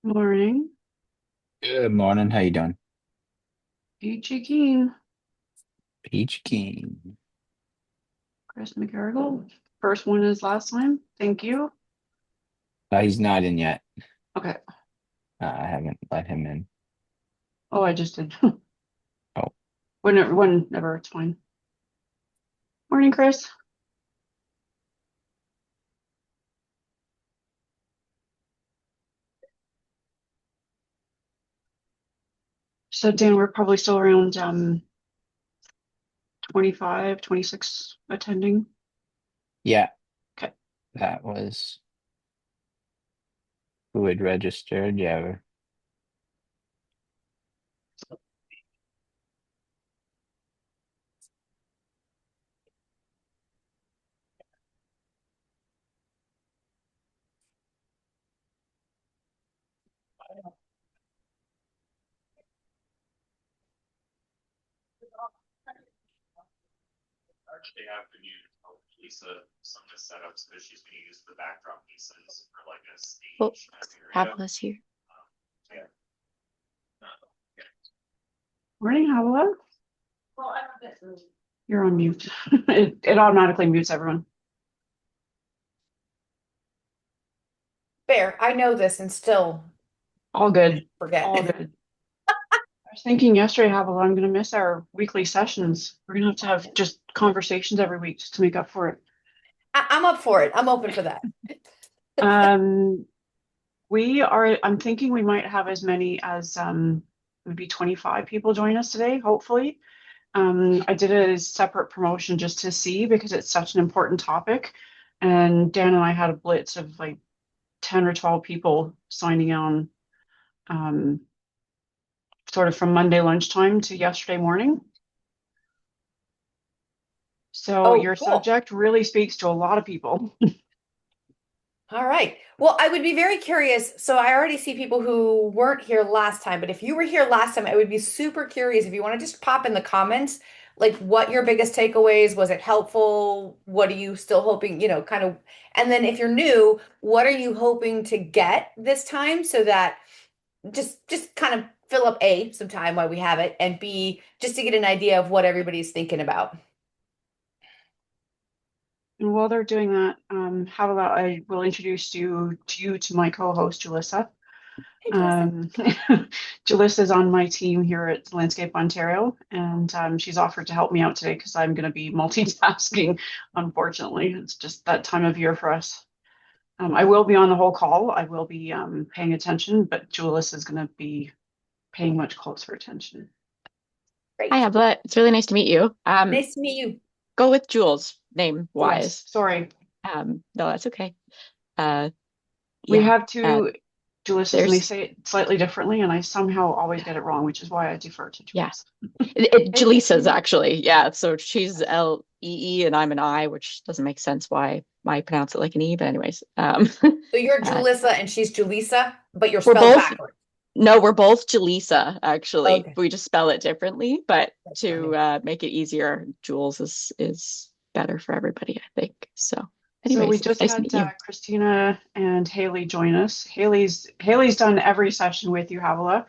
Morning. Good morning. How you doing? Peachy Keen. Peach King. Chris McGarrigle. First one is last time. Thank you. He's not in yet. Okay. I haven't let him in. Oh, I just did. Oh, Whenever it's fine. Morning, Chris. So Dan, we're probably still around 25, 26 attending. yeah, Okay. that was who had registered. Yeah, They have to use Lisa some of the setups because she's going to use the backdrop pieces for like a Oh, stage kind of area. Fabulous here. Yeah. Morning, Howella. You're on mute. It automatically mutes everyone. Fair. I know this and still All good. All forget. good. I was thinking yesterday, Howella, I'm going to miss our weekly sessions. We're going to have just conversations every week just to make up for it. I'm up for it. I'm open for that. Um, I'm thinking we might have as many as maybe 25 people join us today, hopefully. I did a separate promotion just to see because it's such an important topic. And Dan and I had a blitz of like 10 or 12 people signing on um, sort of from Monday lunchtime to yesterday morning. So Oh, your cool. subject really speaks to a lot of people. All right. Well, I would be very curious. So I already see people who weren't here last time, but if you were here last time, I would be super curious if you want to just pop in the comments, like what your biggest takeaways, was it helpful? What are you still hoping, kind of, and then if you're new, what are you hoping to get this time so that just kind of fill up A, some time while we have it, and B, just to get an idea of what everybody's thinking about. And while they're doing that, how about I will introduce you to my co-host, Julissa. Hey, Jalissa. Um, Jalissa's on my team here at Landscape Ontario, and she's offered to help me out today because I'm going to be multitasking. Unfortunately, it's just that time of year for us. I will be on the whole call. I will be paying attention, but Jalissa is going to be paying much closer attention. Great. Hi, Ebla. It's really nice to meet you. Nice to meet you. Go with Jules, name Yes, wise. sorry. No, that's okay. Uh, We yeah. have two Jalisas, and they There's say it slightly differently, and I somehow always get it wrong, which is why I defer to yeah. Jalissa. Hey, Jaleesa's Christina. actually, yeah. So she's L-E-E and I'm an I, which doesn't make sense why I pronounce it like an E, but anyways. So you're Uh, Julissa and she's Julissa, but you're we're spelled both backwards. no, we're both Jaleesa, actually. Okay, We just spell it differently, but that's to funny. make it easier, Jules is better for everybody, I think. So So we anyways, just nice to had meet you. Christina and Haley join us. Haley's done every session with you, Havilah.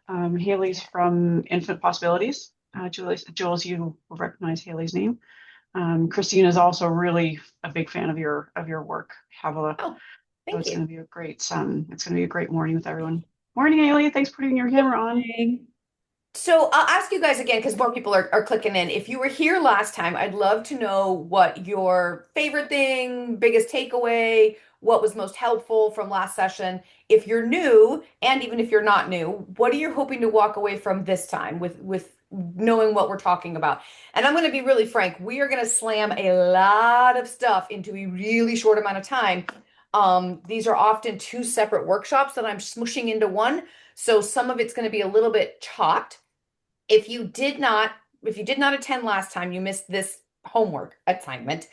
Haley's Yeah. from Infant Possibilities. Jules, you will recognize Haley's name. Christina is also really a big fan of your work, Havilah. Oh, So thank you. it's going to be a great morning with everyone. Morning, Haley. Thanks for putting your camera on. Morning. So I'll ask you guys again because more people are clicking in. If you were here last time, I'd love to know what your favorite thing, biggest takeaway, what was most helpful from last session. If you're new, and even if you're not new, what are you hoping to walk away from this time with knowing what we're talking about? And I'm going to be really frank. We are going to slam a lot of stuff into a really short amount of time. These are often two separate workshops that I'm smushing into one. So some of it's going to be a little bit chopped. If you did not, if you did not attend last time, you missed this homework assignment.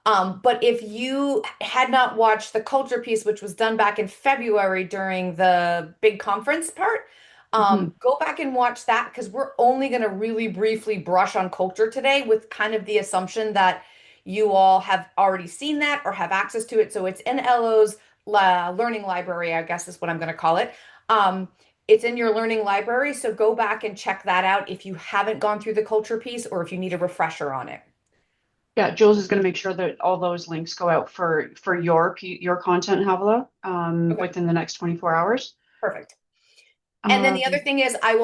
But if you had not watched the culture piece, which was done back in February during the big conference part, Mhm. go back and watch that because we're only going to really briefly brush on culture today with kind of the assumption that you all have already seen that or have access to it. So it's in Elo's learning library, I guess is what I'm going to call it. Um, it's in your learning library, so go back and check that out if you haven't gone through the culture piece or if you need a refresher on it. Yeah, Jules is going to make sure that all those links go out for your content, Havilah, Okay, within the next 24 hours. perfect. And then the other Um, thing is I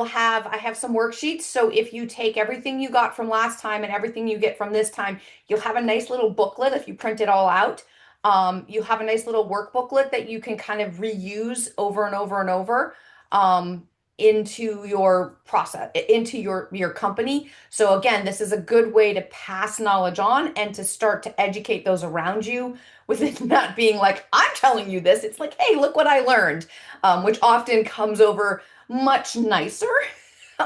have some worksheets. So if you take everything you got from last time and everything you get from this time, you'll have a nice little booklet if you print it all out. You have a nice little work booklet that you can kind of reuse over and over and over into your process, into your company. So again, this is a good way to pass knowledge on and to start to educate those around you with it not being like, I'm telling you this. It's like, hey, look what I learned, which often comes over much nicer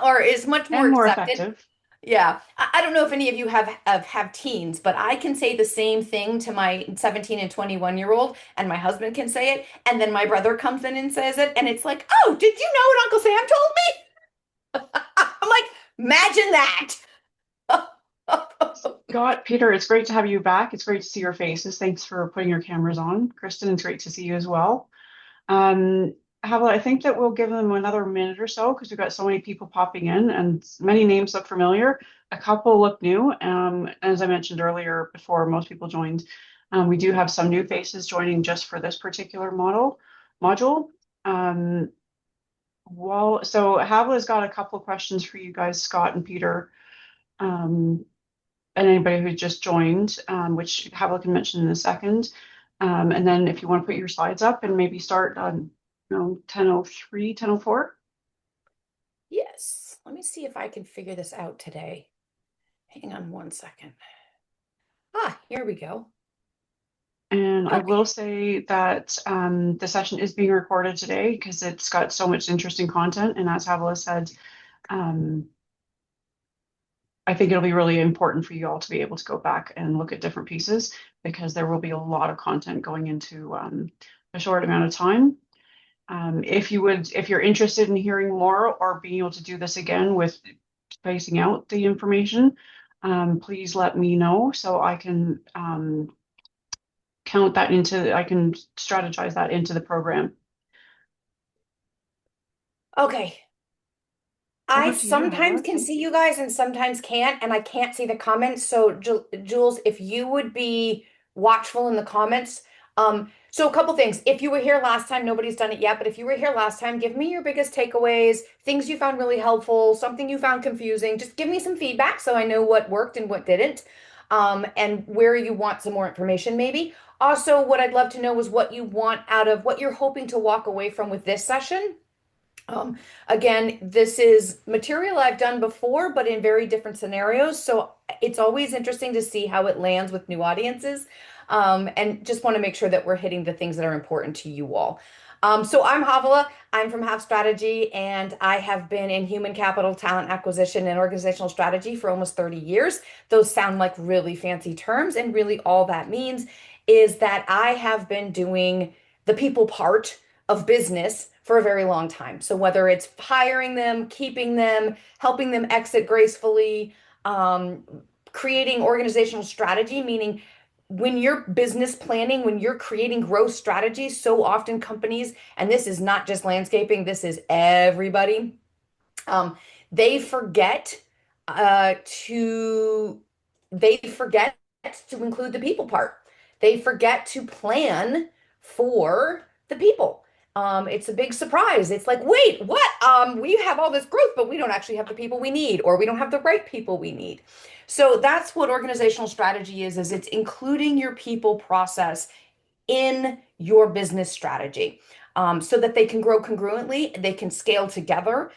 or is much more and more accepted. effective. Yeah. I don't know if any of you have teens, but I can say the same thing to my 17 and 21-year-old, and my husband can say it, and then my brother comes in and says it, and it's like, oh, did you know what Uncle Sam told me? I'm like, imagine that. Scott, Peter, it's great to have you back. It's great to see your faces. Thanks for putting your cameras on. Kristen, it's great to see you as well. Um, Havilah, I think that we'll give them another minute or so because we've got so many people popping in and many names look familiar. A couple look new. As I mentioned earlier, before most people joined, we do have some new faces joining just for this particular module. Um, so Havilah's got a couple of questions for you guys, Scott and Peter. Um, and anybody who just joined, which Havilah can mention in a second. And then if you want to put your slides up and maybe start on, 10:03, 10:04. Yes. Let me see if I can figure this out today. Hang on one second. Here we go. And I Okay. will say that the session is being recorded today because it's got so much interesting content. And as Havilah said, um, I think it'll be really important for you all to be able to go back and look at different pieces because there will be a lot of content going into a short amount of time. If you're interested in hearing more or being able to do this again with spacing out the information, please let me know so I can I can strategize that into the program. Okay. I Over to you, sometimes Havilah. can see you guys and sometimes can't, and I can't see the comments. So, Jules, if you would be watchful in the comments. So a couple things. If you were here last time, nobody's done it yet, but if you were here last time, give me your biggest takeaways, things you found really helpful, something you found confusing. Just give me some feedback so I know what worked and what didn't, and where you want some more information, maybe. Also, what I'd love to know is what you want out of what you're hoping to walk away from with this session. Um, Again, this is material I've done before, but in very different scenarios. So it's always interesting to see how it lands with new audiences. And just want to make sure that we're hitting the things that are important to you all. So I'm Havilah. I'm from Have Strategy, and I have been in human capital, talent acquisition, and organizational strategy for almost 30 years. Those sound like really fancy terms, and really all that means is that I have been doing the people part of business for a very long time. So whether it's hiring them, keeping them, helping them exit gracefully, um, creating organizational strategy, meaning when you're business planning, when you're creating growth strategies, so often companies, and this is not just landscaping, this is everybody, um, they forget to they forget to include the people part. They forget to plan for the people. It's a big surprise. It's like, wait, what? We have all this growth, but we don't actually have the people we need, or we don't have the right people we need. So that's what organizational strategy is it's including your people process in your business strategy, so that they can grow congruently, they can scale together,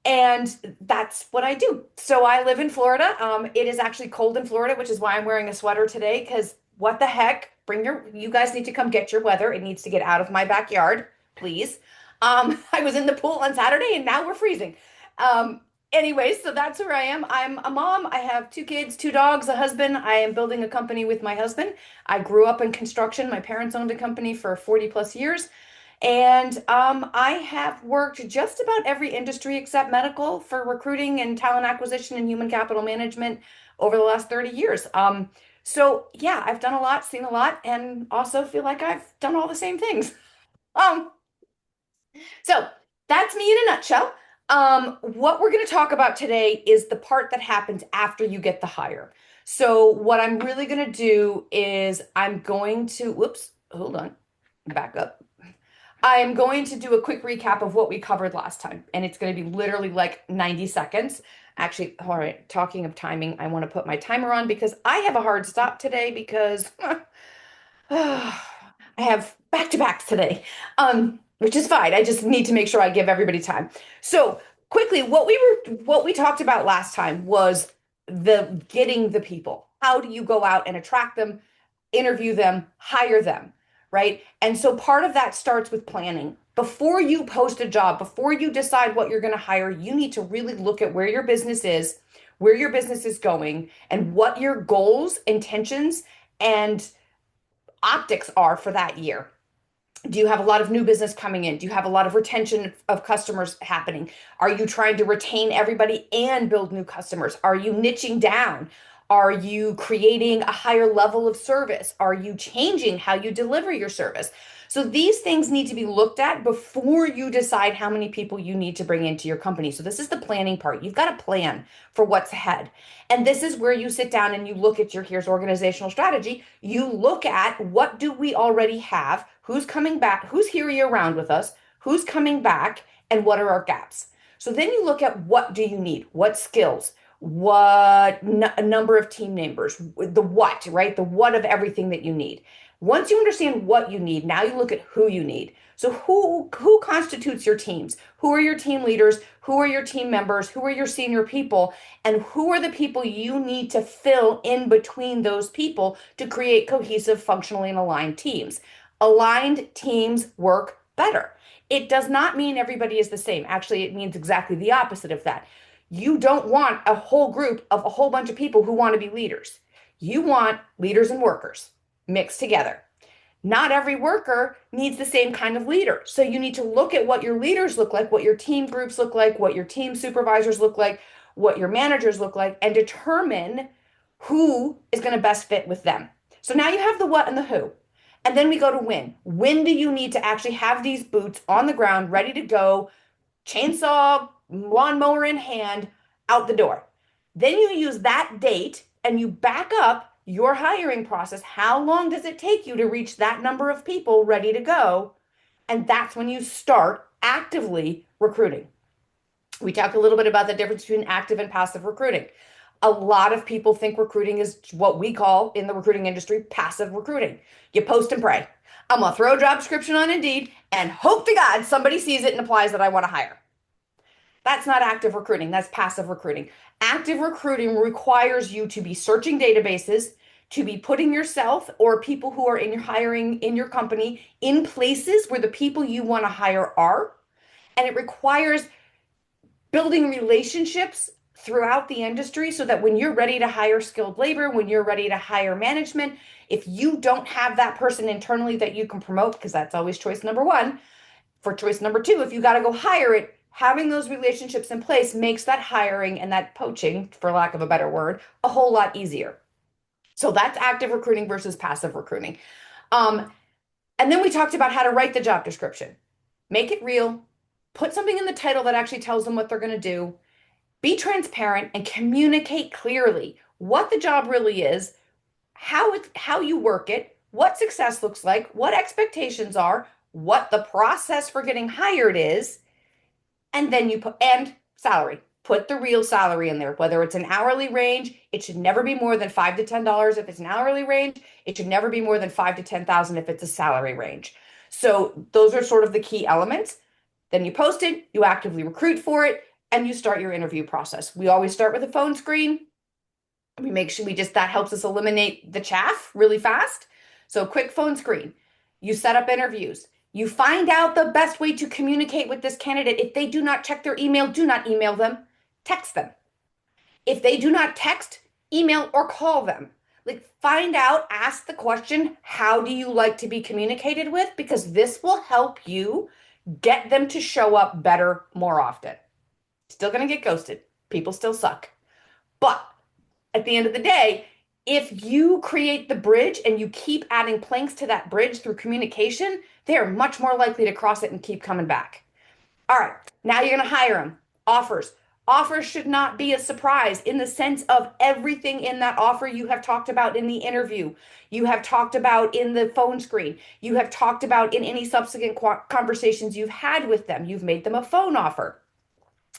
and that's what I do. So I live in Florida. It is actually cold in Florida, which is why I'm wearing a sweater today, because what the heck? You guys need to come get your weather. It needs to get out of my backyard, please. I was in the pool on Saturday and now we're freezing. Um, Anyways, so that's where I am. I'm a mom. I have two kids, two dogs, a husband. I am building a company with my husband. I grew up in construction. My parents owned a company for 40 plus years. And I have worked just about every industry except medical for recruiting and talent acquisition and human capital management over the last 30 years. So yeah, I've done a lot, seen a lot, and also feel like I've done all the same things. Um, so that's me in a nutshell. What we're going to talk about today is the part that happens after you get the hire. So what I'm really going to do is I'm going to, whoops, hold on, back up. I'm going to do a quick recap of what we covered last time, and it's going to be literally like 90 seconds. Actually, all right, talking of timing, I want to put my timer on because I have a hard stop today because I have back-to-backs today, which is fine. I just need to make sure I give everybody time. So quickly, what we talked about last time was the getting the people. How do you go out and attract them, interview them, hire them, right? And so part of that starts with planning. Before you post a job, before you decide what you're going to hire, you need to really look at where your business is, where your business is going, and what your goals, intentions, and optics are for that year. Do you have a lot of new business coming in? Do you have a lot of retention of customers happening? Are you trying to retain everybody and build new customers? Are you niching down? Are you creating a higher level of service? Are you changing how you deliver your service? So these things need to be looked at before you decide how many people you need to bring into your company. So this is the planning part. You've got a plan for what's ahead. And this is where you sit down and you look at here's organizational strategy. You look at what do we already have? Who's coming back? Who's here year round with us? Who's coming back? And what are our gaps? So then you look at what do you need? What skills? What number of team members? The what, right? The what of everything that you need. Once you understand what you need, now you look at who you need. So who constitutes your teams? Who are your team leaders? Who are your team members? Who are your senior people? And who are the people you need to fill in between those people to create cohesive, functionally aligned teams? Aligned teams work better. It does not mean everybody is the same. Actually, it means exactly the opposite of that. You don't want a whole group of a whole bunch of people who want to be leaders. You want leaders and workers mixed together. Not every worker needs the same kind of leader. So you need to look at what your leaders look like, what your team groups look like, what your team supervisors look like, what your managers look like, and determine who is going to best fit with them. So now you have the what and the who. And then we go to when. When do you need to actually have these boots on the ground, ready to go, chainsaw, lawnmower in hand, out the door? Then you use that date and you back up your hiring process. How long does it take you to reach that number of people ready to go? And that's when you start actively recruiting. We talked a little bit about the difference between active and passive recruiting. A lot of people think recruiting is what we call in the recruiting industry passive recruiting. You post and pray. I'm going to throw a job description on Indeed and hope to God somebody sees it and applies that I want to hire. That's not active recruiting. That's passive recruiting. Active recruiting requires you to be searching databases, to be putting yourself or people who are in your hiring in your company in places where the people you want to hire are. And it requires building relationships throughout the industry so that when you're ready to hire skilled labor, when you're ready to hire management, if you don't have that person internally that you can promote, because that's always choice number one, for choice number two, if you got to go hire it, having those relationships in place makes that hiring and that poaching, for lack of a better word, a whole lot easier. So that's active recruiting versus passive recruiting. And then we talked about how to write the job description. Make it real. Put something in the title that actually tells them what they're going to do. Be transparent and communicate clearly what the job really is, how you work it, what success looks like, what expectations are, what the process for getting hired is, and then you put and salary. Put the real salary in there, whether it's an hourly range. It should never be more than $5 to $10 if it's an hourly range. It should never be more than $5 to $10,000 if it's a salary range. So those are sort of the key elements. Then you post it, you actively recruit for it, and you start your interview process. We always start with a phone screen. We make sure that helps us eliminate the chaff really fast. So quick phone screen. You set up interviews. You find out the best way to communicate with this candidate. If they do not check their email, do not email them. Text them. If they do not text, email or call them. Like, find out, ask the question, how do you like to be communicated with? Because this will help you get them to show up better more often. Still going to get ghosted. People still suck. But at the end of the day, if you create the bridge and you keep adding planks to that bridge through communication, they are much more likely to cross it and keep coming back. All right, now you're going to hire them. Offers. Offers should not be a surprise in the sense of everything in that offer you have talked about in the interview, you have talked about in the phone screen, you have talked about in any subsequent conversations you've had with them. You've made them a phone offer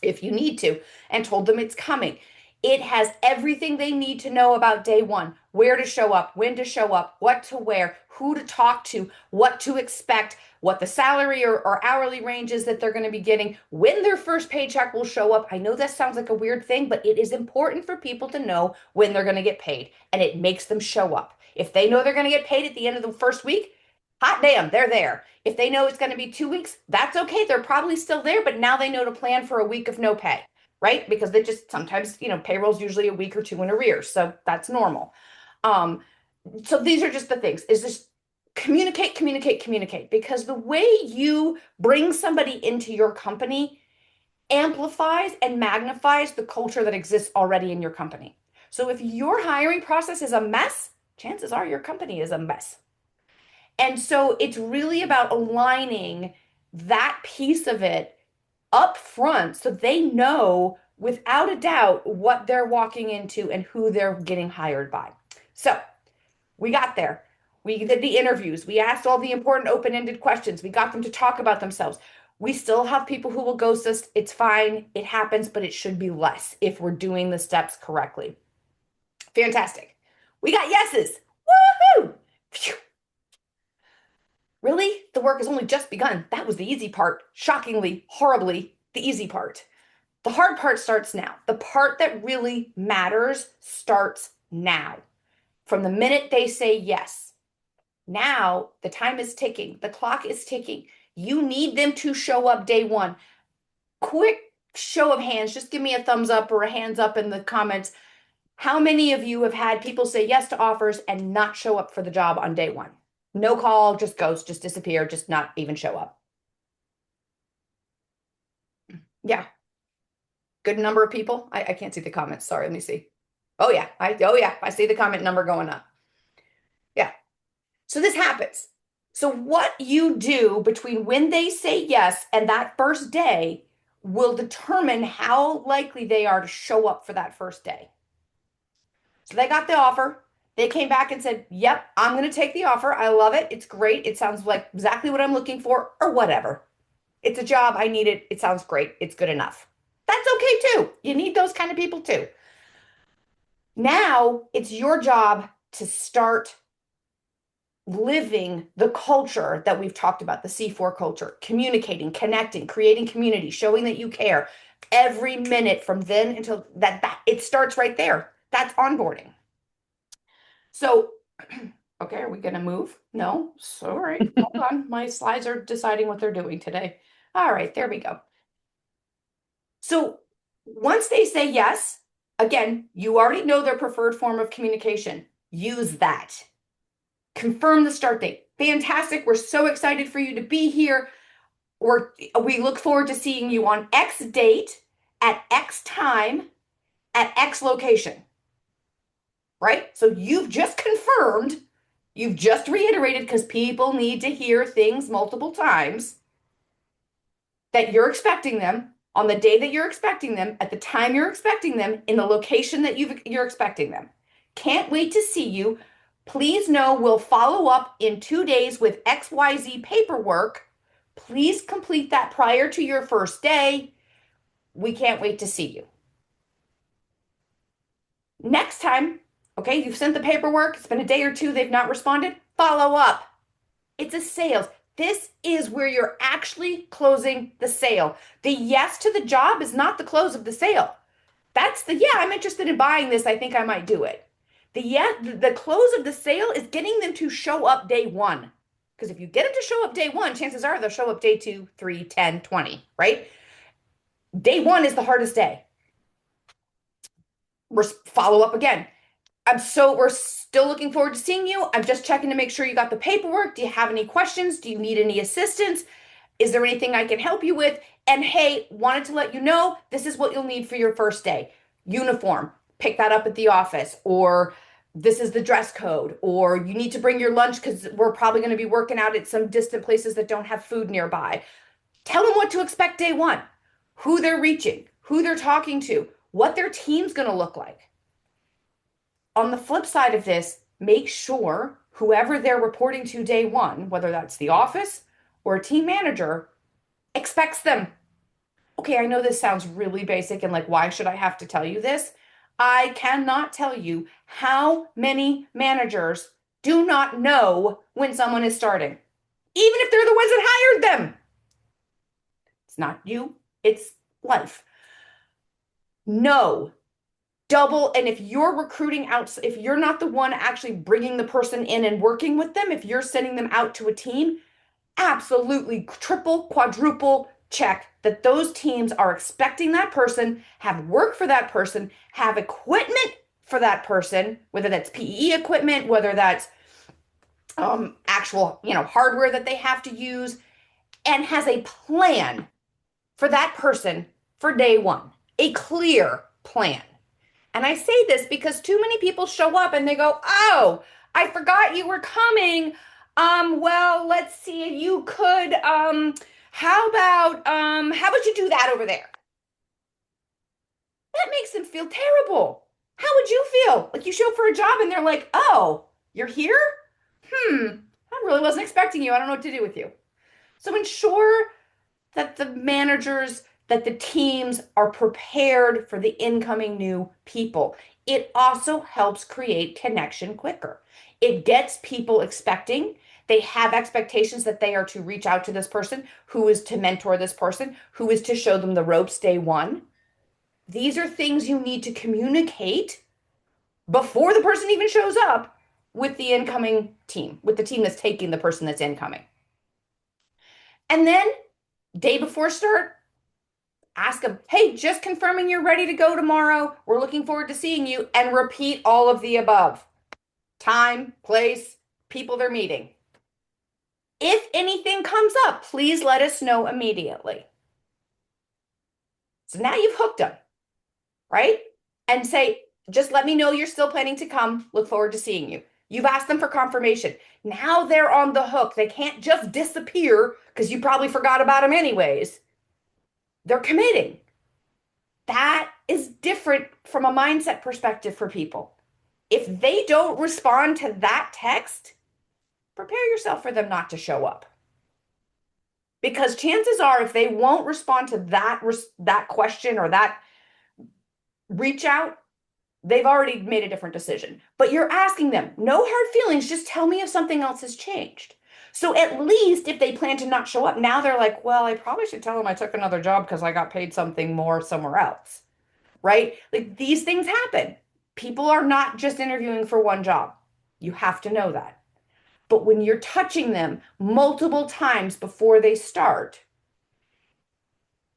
if you need to and told them it's coming. It has everything they need to know about day one: where to show up, when to show up, what to wear, who to talk to, what to expect, what the salary or hourly range is that they're going to be getting, when their first paycheck will show up. I know that sounds like a weird thing, but it is important for people to know when they're going to get paid, and it makes them show up. If they know they're going to get paid at the end of the first week, hot damn, they're there. If they know it's going to be 2 weeks, that's okay. They're probably still there, but now they know to plan for a week of no pay, right? Because they just sometimes, payroll's usually a week or two in arrears. So that's normal. So these are just the things, is just communicate, communicate, communicate, because the way you bring somebody into your company amplifies and magnifies the culture that exists already in your company. So if your hiring process is a mess, chances are your company is a mess. And so it's really about aligning that piece of it up front so they know without a doubt what they're walking into and who they're getting hired by. So we got there. We did the interviews. We asked all the important open-ended questions. We got them to talk about themselves. We still have people who will ghost us. It's fine. It happens, but it should be less if we're doing the steps correctly. Fantastic. We got yeses. Woohoo! Phew. Really? The work has only just begun. That was the easy part. Shockingly, horribly, the easy part. The hard part starts now. The part that really matters starts now. From the minute they say yes. Now, the time is ticking. The clock is ticking. You need them to show up day one. Quick show of hands. Just give me a thumbs up or a hands up in the comments. How many of you have had people say yes to offers and not show up for the job on day one? No call, just ghost, just disappear, just not even show up. Yeah. Good number of people. I can't see the comments. Sorry, let me see. Oh yeah, I see the comment number going up. Yeah. So this happens. So what you do between when they say yes and that first day will determine how likely they are to show up for that first day. So they got the offer. They came back and said, yep, I'm going to take the offer. I love it. It's great. It sounds like exactly what I'm looking for, or whatever. It's a job. I need it. It sounds great. It's good enough. That's okay too. You need those kind of people too. Now it's your job to start living the culture that we've talked about, the C4 culture, communicating, connecting, creating community, showing that you care every minute from then until that it starts right there. That's onboarding. So, okay, are we going to move? No, sorry. Hold on. My slides are deciding what they're doing today. All right, there we go. So once they say yes, again, you already know their preferred form of communication. Use that. Confirm the start date. Fantastic. We're so excited for you to be here. We look forward to seeing you on X date at X time at X location. Right? So you've just confirmed, you've just reiterated, because people need to hear things multiple times, that you're expecting them on the day that you're expecting them, at the time you're expecting them, in the location that you're expecting them. Can't wait to see you. Please know we'll follow up in 2 days with XYZ paperwork. Please complete that prior to your first day. We can't wait to see you. Next time, okay, you've sent the paperwork. It's been a day or two. They've not responded. Follow up. It's a sales. This is where you're actually closing the sale. The yes to the job is not the close of the sale. That's the, yeah, I'm interested in buying this. I think I might do it. The close of the sale is getting them to show up day one. Because if you get them to show up day one, chances are they'll show up day 2, 3, 10, 20, right? Day one is the hardest day. Follow up again. We're still looking forward to seeing you. I'm just checking to make sure you got the paperwork. Do you have any questions? Do you need any assistance? Is there anything I can help you with? And hey, wanted to let you know, this is what you'll need for your first day. Uniform, pick that up at the office, or this is the dress code, or you need to bring your lunch because we're probably going to be working out at some distant places that don't have food nearby. Tell them what to expect day one, who they're reaching, who they're talking to, what their team's going to look like. On the flip side of this, make sure whoever they're reporting to day one, whether that's the office or a team manager, expects them. Okay, I know this sounds really basic and like, why should I have to tell you this? I cannot tell you how many managers do not know when someone is starting, even if they're the ones that hired them. It's not you, it's life. No, double. And if you're recruiting out, if you're not the one actually bringing the person in and working with them, if you're sending them out to a team, absolutely triple, quadruple check that those teams are expecting that person, have work for that person, have equipment for that person, whether that's PE equipment, whether that's actual, hardware that they have to use, and has a plan for that person for day one, a clear plan. And I say this because too many people show up and they go, "Oh, I forgot you were coming. Well, let's see. You could how about you do that over there?" That makes them feel terrible. How would you feel? Like you show up for a job and they're like, "Oh, you're here? I really wasn't expecting you. I don't know what to do with you." So ensure that the managers, that the teams are prepared for the incoming new people. It also helps create connection quicker. It gets people expecting. They have expectations that they are to reach out to this person, who is to mentor this person, who is to show them the ropes day one. These are things you need to communicate before the person even shows up with the incoming team, with the team that's taking the person that's incoming. And then day before start, ask them, "Hey, just confirming you're ready to go tomorrow. We're looking forward to seeing you," and repeat all of the above. Time, place, people they're meeting. If anything comes up, please let us know immediately. So now you've hooked them, right? And say, "Just let me know you're still planning to come. Look forward to seeing you." You've asked them for confirmation. Now they're on the hook. They can't just disappear because you probably forgot about them anyways. They're committing. That is different from a mindset perspective for people. If they don't respond to that text, prepare yourself for them not to show up. Because chances are, if they won't respond to that question or that reach out, they've already made a different decision. But you're asking them, no hard feelings, just tell me if something else has changed. So at least if they plan to not show up, now they're like, "Well, I probably should tell them I took another job because I got paid something more somewhere else." Right? Like these things happen. People are not just interviewing for one job. You have to know that. But when you're touching them multiple times before they start,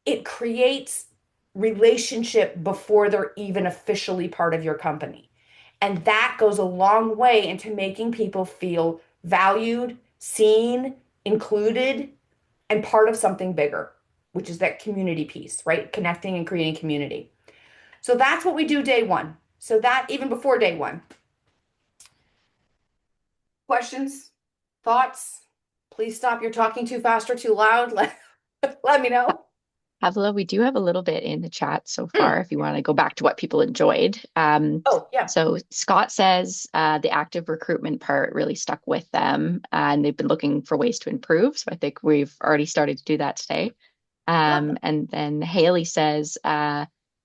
it creates relationship before they're even officially part of your company. And that goes a long way into making people feel valued, seen, included, and part of something bigger, which is that community piece, right? Connecting and creating community. So that's what we do day one. So that even before day one. Questions? Thoughts? Please stop. You're talking too fast or too loud. Let me know. Pavla, we do have a little bit in the chat so far if you want to go back to what people enjoyed. Oh, yeah. So Scott says the active recruitment part really stuck with them and they've been looking for ways to improve. So I think we've already started to do that today. And then Haley says,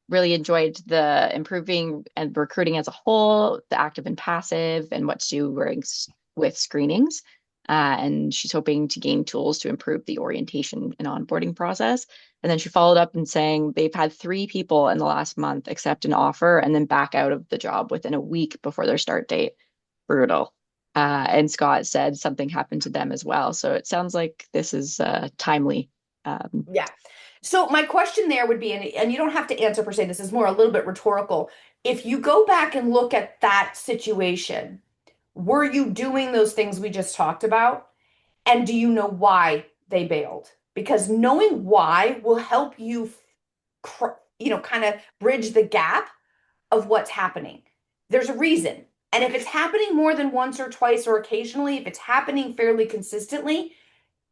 really enjoyed the improving and recruiting as a whole, the active and passive, and what to do with screenings. And she's hoping to gain tools to improve the orientation and onboarding process. And then she followed up and saying they've had 3 people in the last month accept an offer and then back out of the job within a week before their start date. Brutal. And Scott said something happened to them as well. So it sounds like this is timely. Yeah. So my question there would be, and you don't have to answer per se, this is more a little bit rhetorical. If you go back and look at that situation, were you doing those things we just talked about? And do you know why they bailed? Because knowing why will help you, kind of bridge the gap of what's happening. There's a reason. And if it's happening more than once or twice or occasionally, if it's happening fairly consistently,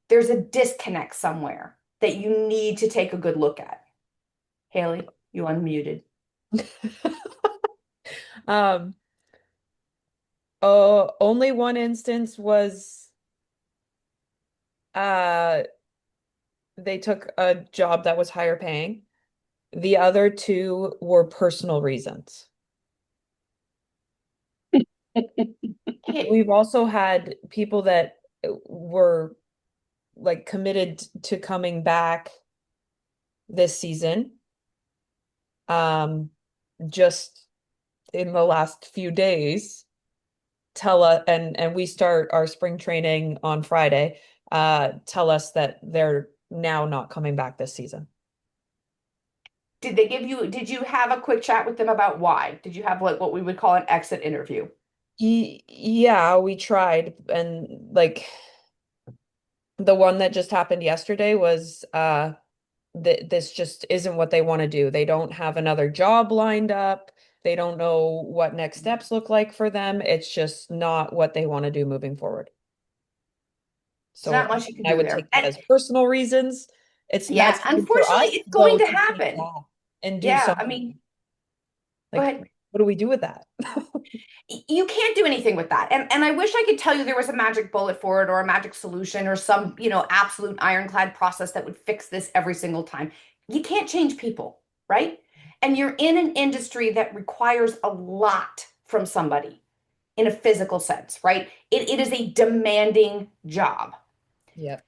there's a disconnect somewhere. that you need to take a good look at? Haley, you unmuted. Um, only one instance was uh they took a job that was higher paying. The other two were personal reasons. Okay. We've also had people that were like committed to coming back this season. Just in the last few days, tell us, and we start our spring training on Friday, tell us that they're now not coming back this season. Did you have a quick chat with them about why? Did you have like what we would call an exit interview? Yeah, we tried, and like the one that just happened yesterday was this just isn't what they want to do. They don't have another job lined up. They don't know what next steps look like for them. It's just not what they want to do moving forward. There's not So much you can I do would there. take that as personal reasons. It's Yeah, that's hard for unfortunately, us it's though going to to take happen. that and do Yeah, I something. mean, go Like, ahead. what do we do with that? You can't do anything with that. And I wish I could tell you there was a magic bullet for it or a magic solution or some, absolute ironclad process that would fix this every single time. You can't change people, right? And you're in an industry that requires a lot from somebody in a physical sense, right? It is a demanding job. Yeah.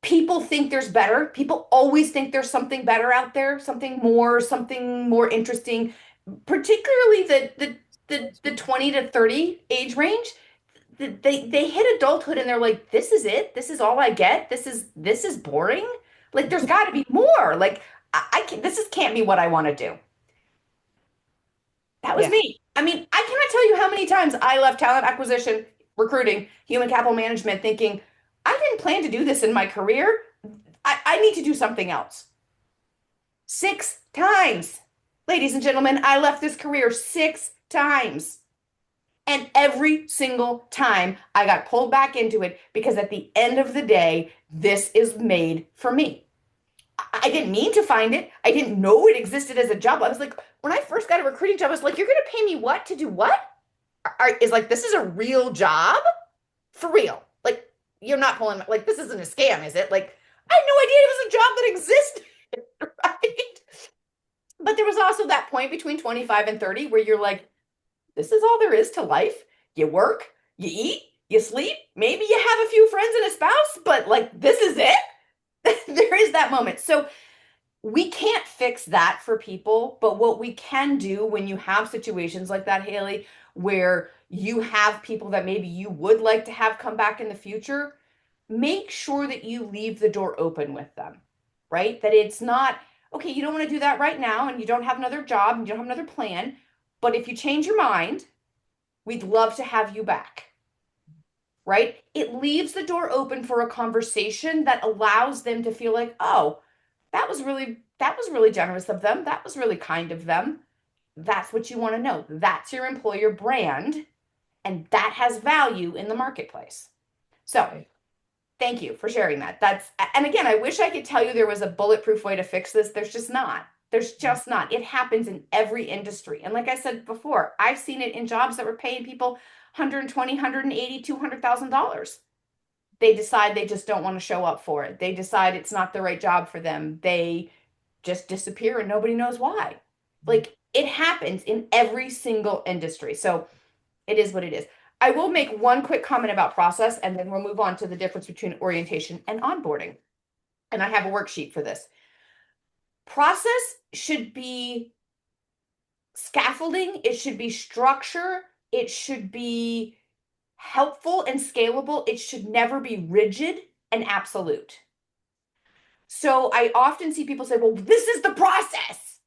People think there's better. People always think there's something better out there, something more interesting, particularly the 20 to 30 age range. They hit adulthood and they're like, this is it. This is all I get. This is boring. Like there's got to be more. Like I can't, can't be what I want to do. That was Yeah. me. I mean, I cannot tell you how many times I left talent acquisition, recruiting, human capital management thinking, I didn't plan to do this in my career. I need to do something else. 6 times. Ladies and gentlemen, I left this career 6 times. And every single time I got pulled back into it because at the end of the day, this is made for me. I didn't mean to find it. I didn't know it existed as a job. I was like, when I first got a recruiting job, I was like, you're going to pay me what to do what? This is a real job? For real. Like, you're not pulling, like, this isn't a scam, is it? Like, I had no idea it was a job that existed, right? But there was also that point between 25 and 30 where you're like, this is all there is to life. You work, you eat, you sleep, maybe you have a few friends and a spouse, but like, this is it? There is that moment. So we can't fix that for people, but what we can do when you have situations like that, Haley, where you have people that maybe you would like to have come back in the future, make sure that you leave the door open with them, right? That it's not, okay, you don't want to do that right now and you don't have another job and you don't have another plan, but if you change your mind, we'd love to have you back. Right? It leaves the door open for a conversation that allows them to feel like, oh, that was really generous of them. That was really kind of them. That's what you want to know. That's your employer brand, and that has value in the marketplace. So, thank you for sharing that. And again, I wish I could tell you there was a bulletproof way to fix this. There's just not. There's just not. It happens in every industry. And like I said before, I've seen it in jobs that were paying people 120, 180, $200,000. They decide they just don't want to show up for it. They decide it's not the right job for them. They just disappear and nobody knows why. Like it happens in every single industry. So it is what it is. I will make one quick comment about process and then we'll move on to the difference between orientation and onboarding. And I have a worksheet for this. Process should be scaffolding, it should be structure, it should be helpful and scalable. It should never be rigid and absolute. So I often see people say, well, this is the process.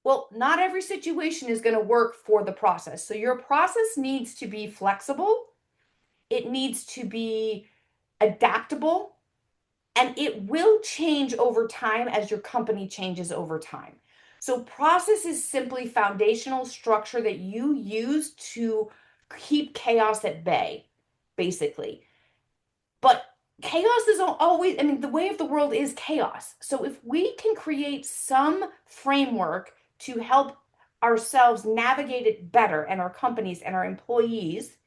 Well, not every situation is going to work for the process. So your process needs to be flexible. It needs to be adaptable. And it will change over time as your company changes over time. So process is simply foundational structure that you use to keep chaos at bay, basically. But chaos is always, I mean, the way of the world is chaos. So if we can create some framework to help ourselves navigate it better and our companies and our employees,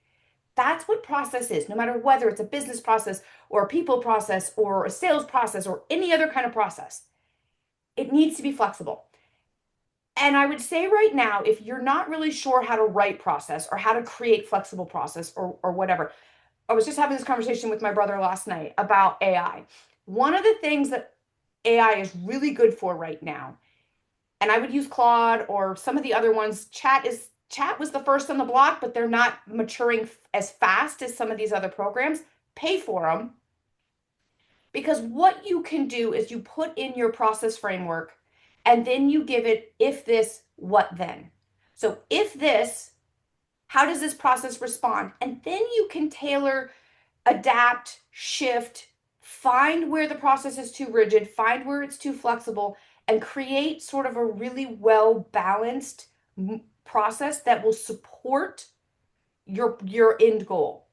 that's what process is. No matter whether it's a business process or a people process or a sales process or any other kind of process, it needs to be flexible. And I would say right now, if you're not really sure how to write process or how to create flexible process or whatever, I was just having this conversation with my brother last night about AI. One of the things that AI is really good for right now, and I would use Claude or some of the other ones, chat was the first on the block, but they're not maturing as fast as some of these other programs. Pay for them. Because what you can do is you put in your process framework and then you give it if this, what then. So if this, how does this process respond? And then you can tailor, adapt, shift, find where the process is too rigid, find where it's too flexible, and create sort of a really well balanced process that will support your end goal.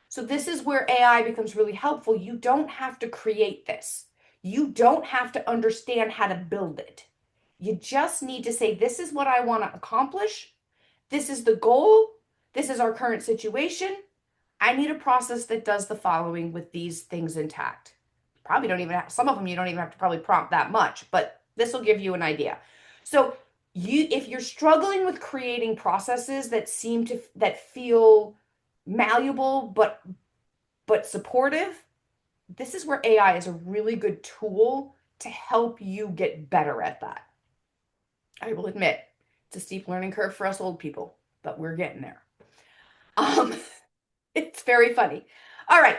So this is where AI becomes really helpful. You don't have to create this. You don't have to understand how to build it. You just need to say, this is what I want to accomplish. This is the goal. This is our current situation. I need a process that does the following with these things intact. Probably don't even have, some of them you don't even have to probably prompt that much, but this will give you an idea. So if you're struggling with creating processes that feel malleable but supportive, this is where AI is a really good tool to help you get better at that. I will admit, it's a steep learning curve for us old people, but we're getting there. It's very funny. All right,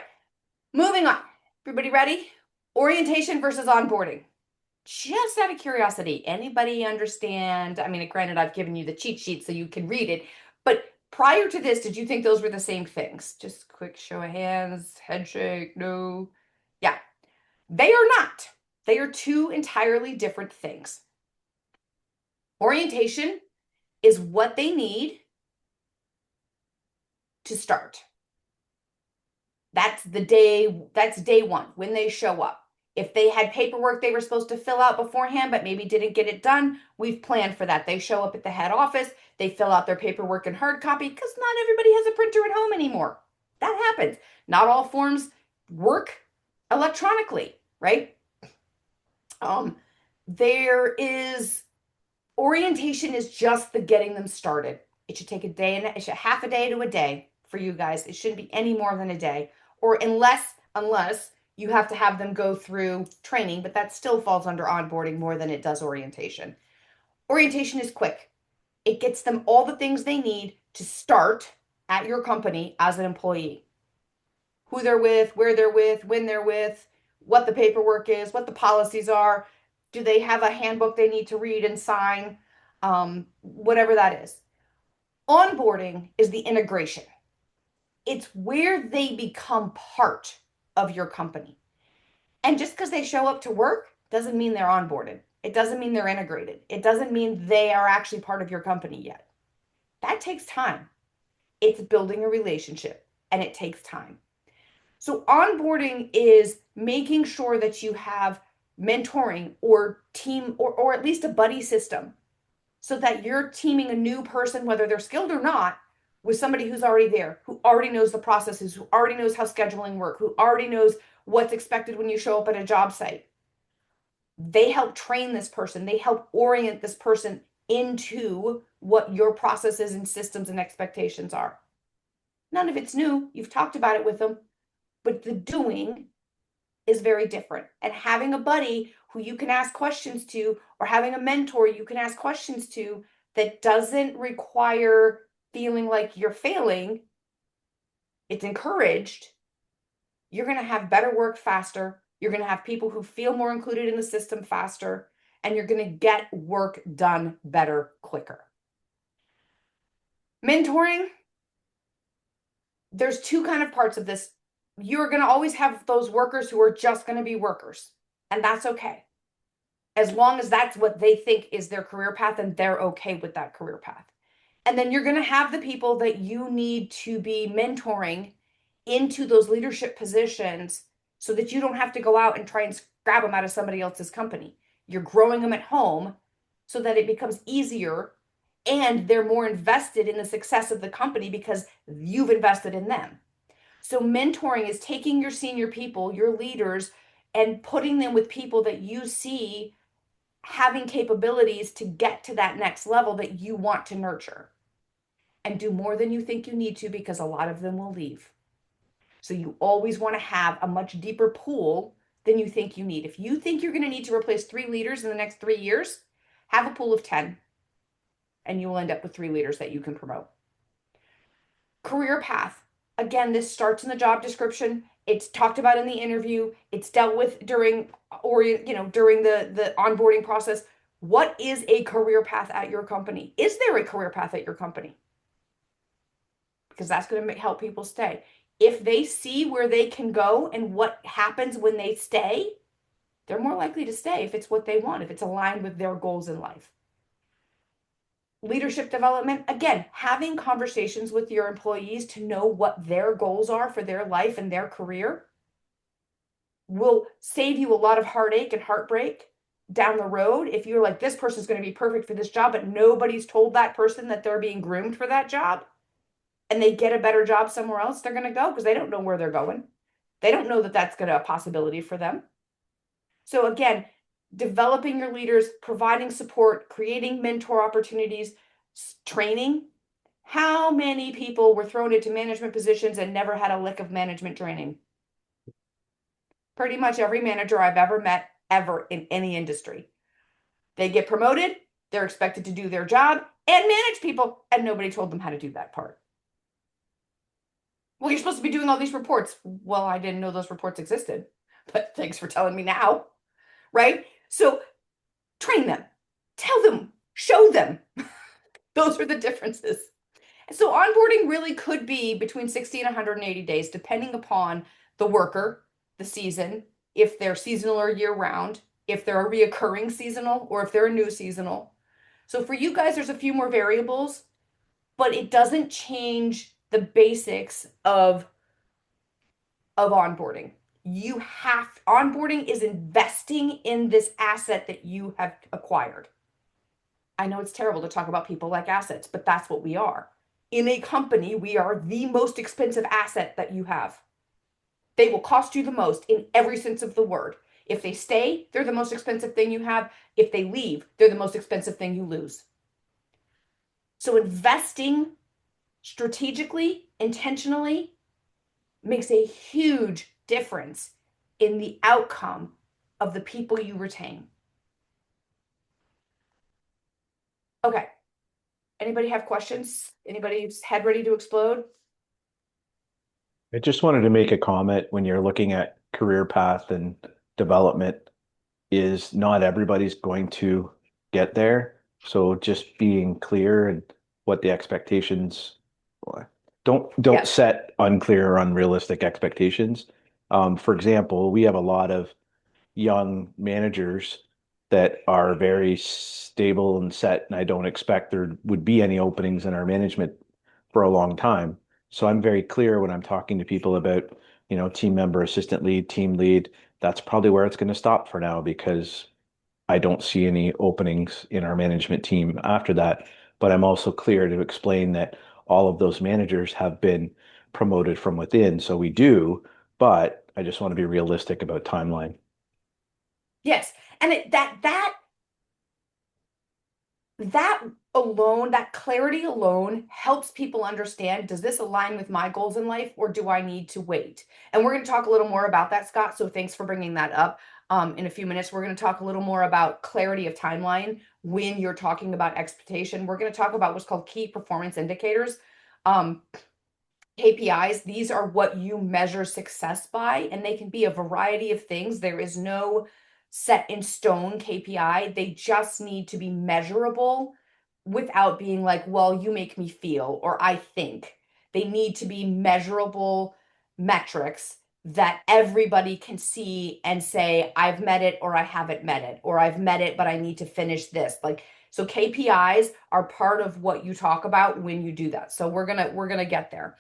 moving on. Everybody ready? Orientation versus onboarding. Just out of curiosity, anybody understand? I mean, granted, I've given you the cheat sheet so you can read it, but prior to this, did you think those were the same things? Just quick show of hands, head shake, no. Yeah, they are not. They are two entirely different things. Orientation is what they need to start. That's day one, when they show up. If they had paperwork they were supposed to fill out beforehand, but maybe didn't get it done, we've planned for that. They show up at the head office, they fill out their paperwork in hard copy because not everybody has a printer at home anymore. That happens. Not all forms work electronically, right? Orientation is just the getting them started. It should take a day and it should half a day to a day for you guys. It shouldn't be any more than a day, or unless you have to have them go through training, but that still falls under onboarding more than it does orientation. Orientation is quick. It gets them all the things they need to start at your company as an employee. Who they're with, where they're with, when they're with, what the paperwork is, what the policies are. Do they have a handbook they need to read and sign? Whatever that is. Onboarding is the integration. It's where they become part of your company. And just because they show up to work doesn't mean they're onboarded. It doesn't mean they're integrated. It doesn't mean they are actually part of your company yet. That takes time. It's building a relationship, and it takes time. So onboarding is making sure that you have mentoring or team or at least a buddy system so that you're teaming a new person, whether they're skilled or not, with somebody who's already there, who already knows the processes, who already knows how scheduling works, who already knows what's expected when you show up at a job site. They help train this person. They help orient this person into what your processes and systems and expectations are. None of it's new. You've talked about it with them, but the doing is very different. And having a buddy who you can ask questions to, or having a mentor you can ask questions to, that doesn't require feeling like you're failing, it's encouraged, you're going to have better work faster. You're going to have people who feel more included in the system faster, and you're going to get work done better, quicker. Mentoring, there's two kind of parts of this. You're going to always have those workers who are just going to be workers, and that's okay. As long as that's what they think is their career path and they're okay with that career path. And then you're going to have the people that you need to be mentoring into those leadership positions so that you don't have to go out and try and grab them out of somebody else's company. You're growing them at home so that it becomes easier and they're more invested in the success of the company because you've invested in them. So mentoring is taking your senior people, your leaders, and putting them with people that you see having capabilities to get to that next level that you want to nurture. And do more than you think you need to, because a lot of them will leave. So you always want to have a much deeper pool than you think you need. If you think you're going to need to replace 3 leaders in the next 3 years, have a pool of 10, and you will end up with 3 leaders that you can promote. Career path. Again, this starts in the job description. It's talked about in the interview. It's dealt with during the onboarding process. What is a career path at your company? Is there a career path at your company? Because that's going to help people stay. If they see where they can go and what happens when they stay, they're more likely to stay if it's what they want, if it's aligned with their goals in life. Leadership development, again, having conversations with your employees to know what their goals are for their life and their career will save you a lot of heartache and heartbreak down the road. If you're like, this person's going to be perfect for this job, but nobody's told that person that they're being groomed for that job, and they get a better job somewhere else, they're going to go because they don't know where they're going. They don't know that that's going to be a possibility for them. So again, developing your leaders, providing support, creating mentor opportunities, training. How many people were thrown into management positions and never had a lick of management training? Pretty much every manager I've ever met, ever, in any industry. They get promoted, they're expected to do their job and manage people, and nobody told them how to do that part. Well, you're supposed to be doing all these reports. Well, I didn't know those reports existed, but thanks for telling me now, right? So train them, tell them, show them. Those are the differences. So onboarding really could be between 60 and 180 days, depending upon the worker, the season, if they're seasonal or year round, if they're a reoccurring seasonal, or if they're a new seasonal. So for you guys, there's a few more variables, but it doesn't change the basics of onboarding. Onboarding is investing in this asset that you have acquired. I know it's terrible to talk about people like assets, but that's what we are. In a company, we are the most expensive asset that you have. They will cost you the most in every sense of the word. If they stay, they're the most expensive thing you have. If they leave, they're the most expensive thing you lose. So investing strategically, intentionally, makes a huge difference in the outcome of the people you retain. Okay. Anybody have questions? Anybody's head ready to explode? I just wanted to make a comment when you're looking at career path and development is not everybody's going to get there. So just being clear and what the expectations don't Yes. set unclear or unrealistic expectations. For example, we have a lot of young managers that are very stable and set, and I don't expect there would be any openings in our management for a long time. So I'm very clear when I'm talking to people about, team member, assistant lead, team lead, that's probably where it's going to stop for now because I don't see any openings in our management team after that. But I'm also clear to explain that all of those managers have been promoted from within. So we do, but I just want to be realistic about timeline. Yes. And that alone, that clarity alone helps people understand, does this align with my goals in life or do I need to wait? And we're going to talk a little more about that, Scott. So thanks for bringing that up. In a few minutes, we're going to talk a little more about clarity of timeline when you're talking about expectation. We're going to talk about what's called key performance indicators. KPIs, these are what you measure success by, and they can be a variety of things. There is no set in stone KPI. They just need to be measurable without being like, well, you make me feel, or I think. They need to be measurable metrics that everybody can see and say, I've met it or I haven't met it, or I've met it, but I need to finish this. So KPIs are part of what you talk about when you do that. So we're gonna get there.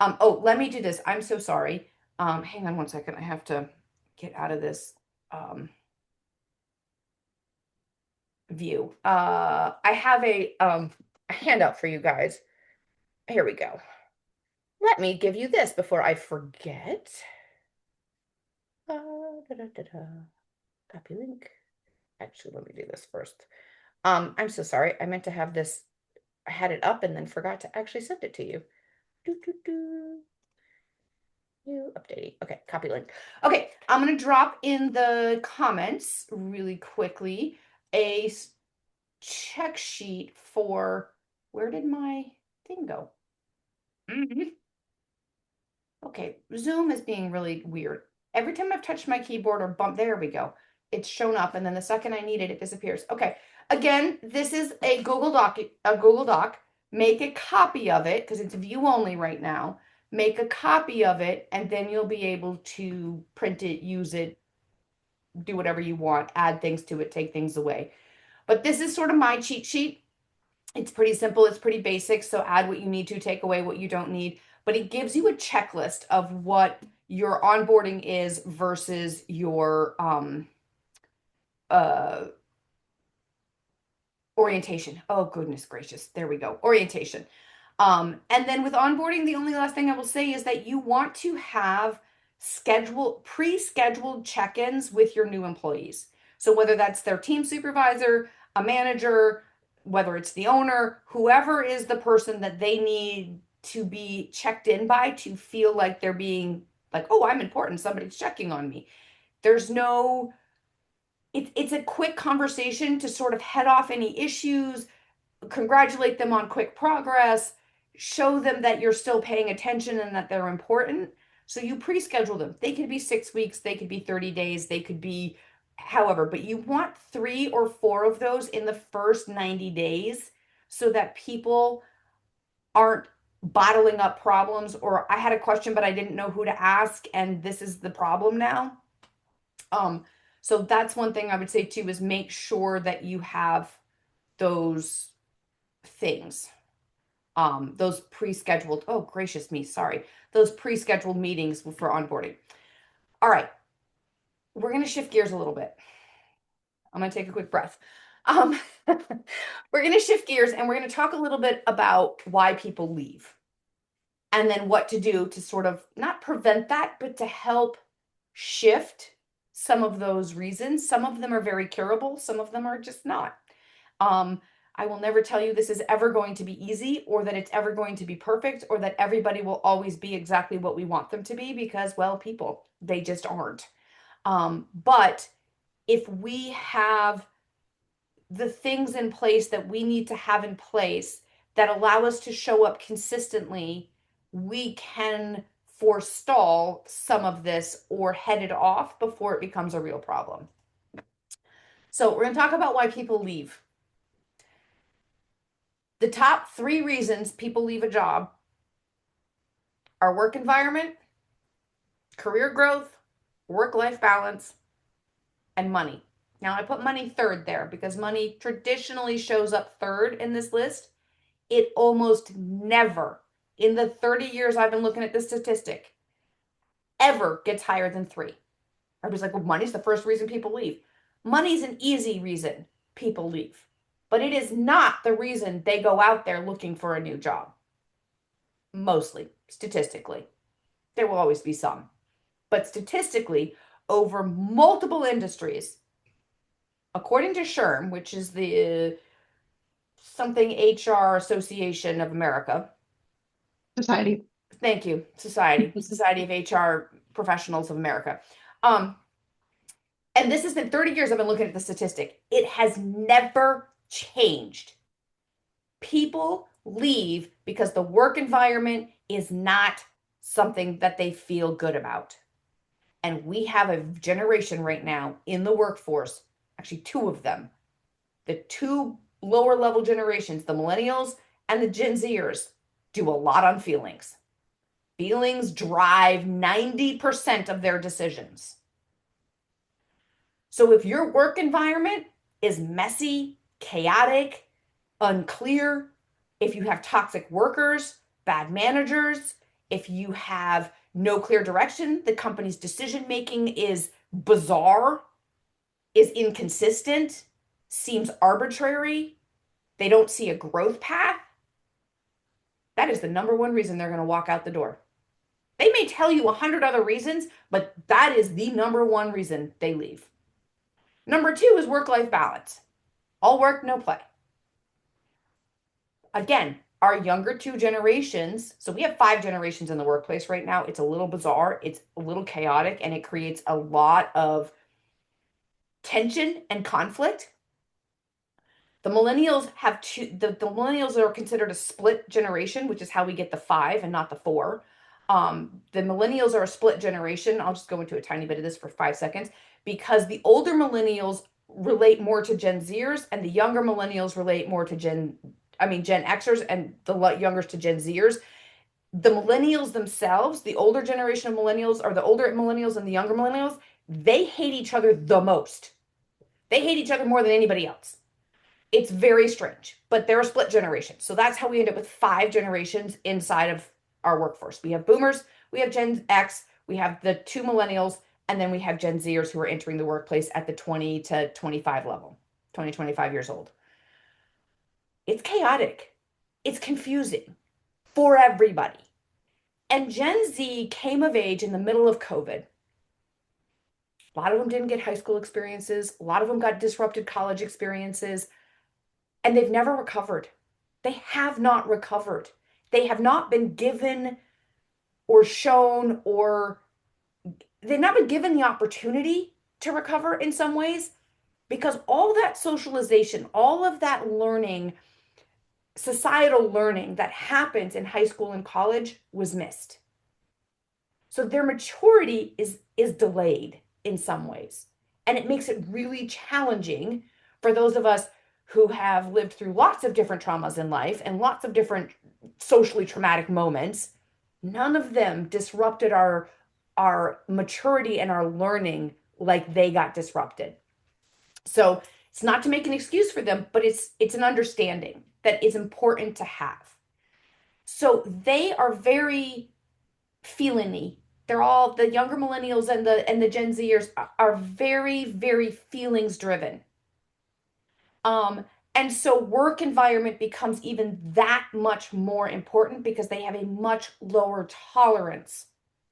Oh, let me do this. I'm so sorry. Hang on one second. I have to get out of this view. I have a handout for you guys. Here we go. Let me give you this before I forget. Copy link. Actually, let me do this first. I'm so sorry. I meant to have this. I had it up and then forgot to actually send it to you. New updating. Okay, copy link. Okay, I'm going to drop in the comments really quickly a check sheet for, where did my thing go? Okay, Zoom is being really weird. Every time I've touched my keyboard or bumped, there we go. It's shown up, and then the second I need it, it disappears. Okay, again, this is a Google Doc. Make a copy of it because it's view only right now. Make a copy of it, and then you'll be able to print it, use it, do whatever you want, add things to it, take things away. But this is sort of my cheat sheet. It's pretty simple. It's pretty basic. So add what you need to, take away what you don't need. But it gives you a checklist of what your onboarding is versus your orientation. Oh, goodness gracious. There we go. Orientation. And then with onboarding, the only last thing I will say is that you want to have pre-scheduled check-ins with your new employees. So whether that's their team supervisor, a manager, whether it's the owner, whoever is the person that they need to be checked in by to feel like they're being like, oh, I'm important. Somebody's checking on me. There's no, it's a quick conversation to sort of head off any issues, congratulate them on quick progress, show them that you're still paying attention and that they're important. So you pre-schedule them. They could be 6 weeks, they could be 30 days, they could be however, but you want 3 or 4 of those in the first 90 days so that people aren't bottling up problems, or I had a question but I didn't know who to ask and this is the problem now. So that's one thing I would say too, is make sure that you have those things, those pre-scheduled, oh gracious me, sorry, those pre-scheduled meetings for onboarding. All right, we're going to shift gears a little bit. I'm going to take a quick breath. We're going to shift gears and we're going to talk a little bit about why people leave and then what to do to sort of not prevent that, but to help shift some of those reasons. Some of them are very curable. Some of them are just not. I will never tell you this is ever going to be easy or that it's ever going to be perfect or that everybody will always be exactly what we want them to be because, well, people, they just aren't. But if we have the things in place that we need to have in place that allow us to show up consistently, we can forestall some of this or head it off before it becomes a real problem. So we're going to talk about why people leave. The top 3 reasons people leave a job are work environment, career growth, work-life balance, and money. Now, I put money third there because money traditionally shows up third in this list. It almost never, in the 30 years I've been looking at this statistic, ever gets higher than 3. Everybody's like, well, money's the first reason people leave. Money's an easy reason people leave, but it is not the reason they go out there looking for a new job. Mostly, statistically. There will always be some. But statistically, over multiple industries, according to SHRM, which is the something HR Association of America. Society. Thank you. Society of HR Professionals of America. And this has been 30 years I've been looking at the statistic. It has never changed. People leave because the work environment is not something that they feel good about. And we have a generation right now in the workforce, actually 2 of them, the 2 lower level generations, the millennials and the Gen Zers, do a lot on feelings. Feelings drive 90% of their decisions. So if your work environment is messy, chaotic, unclear, if you have toxic workers, bad managers, if you have no clear direction, the company's decision making is bizarre, is inconsistent, seems arbitrary, they don't see a growth path, that is the number one reason they're going to walk out the door. They may tell you 100 other reasons, but that is the number one reason they leave. Number two is work-life balance. All work, no play. Again, our younger two generations, so we have 5 generations in the workplace right now. It's a little bizarre, it's a little chaotic, and it creates a lot of tension and conflict. The millennials have the millennials are considered a split generation, which is how we get the 5 and not the 4. The millennials are a split generation. I'll just go into a tiny bit of this for 5 seconds, because the older millennials relate more to Gen Zers and the younger millennials relate more to Gen Xers, and the youngers to Gen Zers. The millennials themselves, the older generation of millennials, or the older millennials and the younger millennials, they hate each other the most. They hate each other more than anybody else. It's very strange, but they're a split generation. So that's how we end up with 5 generations inside of our workforce. We have boomers, we have Gen X, we have the 2 millennials, and then we have Gen Zers who are entering the workplace at the 20 to 25 level, 20, 25 years old. It's chaotic. It's confusing for everybody. And Gen Z came of age in the middle of COVID. A lot of them didn't get high school experiences. A lot of them got disrupted college experiences. And they've never recovered. They have not recovered. They have not been given or shown, or they've not been given the opportunity to recover in some ways, because all that socialization, all of that learning, societal learning that happens in high school and college was missed. So their maturity is delayed in some ways. And it makes it really challenging for those of us who have lived through lots of different traumas in life and lots of different socially traumatic moments. None of them disrupted our maturity and our learning like they got disrupted. So it's not to make an excuse for them, but it's an understanding that is important to have. So they are very feeling-y. They're all, the younger millennials and the Gen Zers are very, very feelings driven. And so work environment becomes even that much more important, because they have a much lower tolerance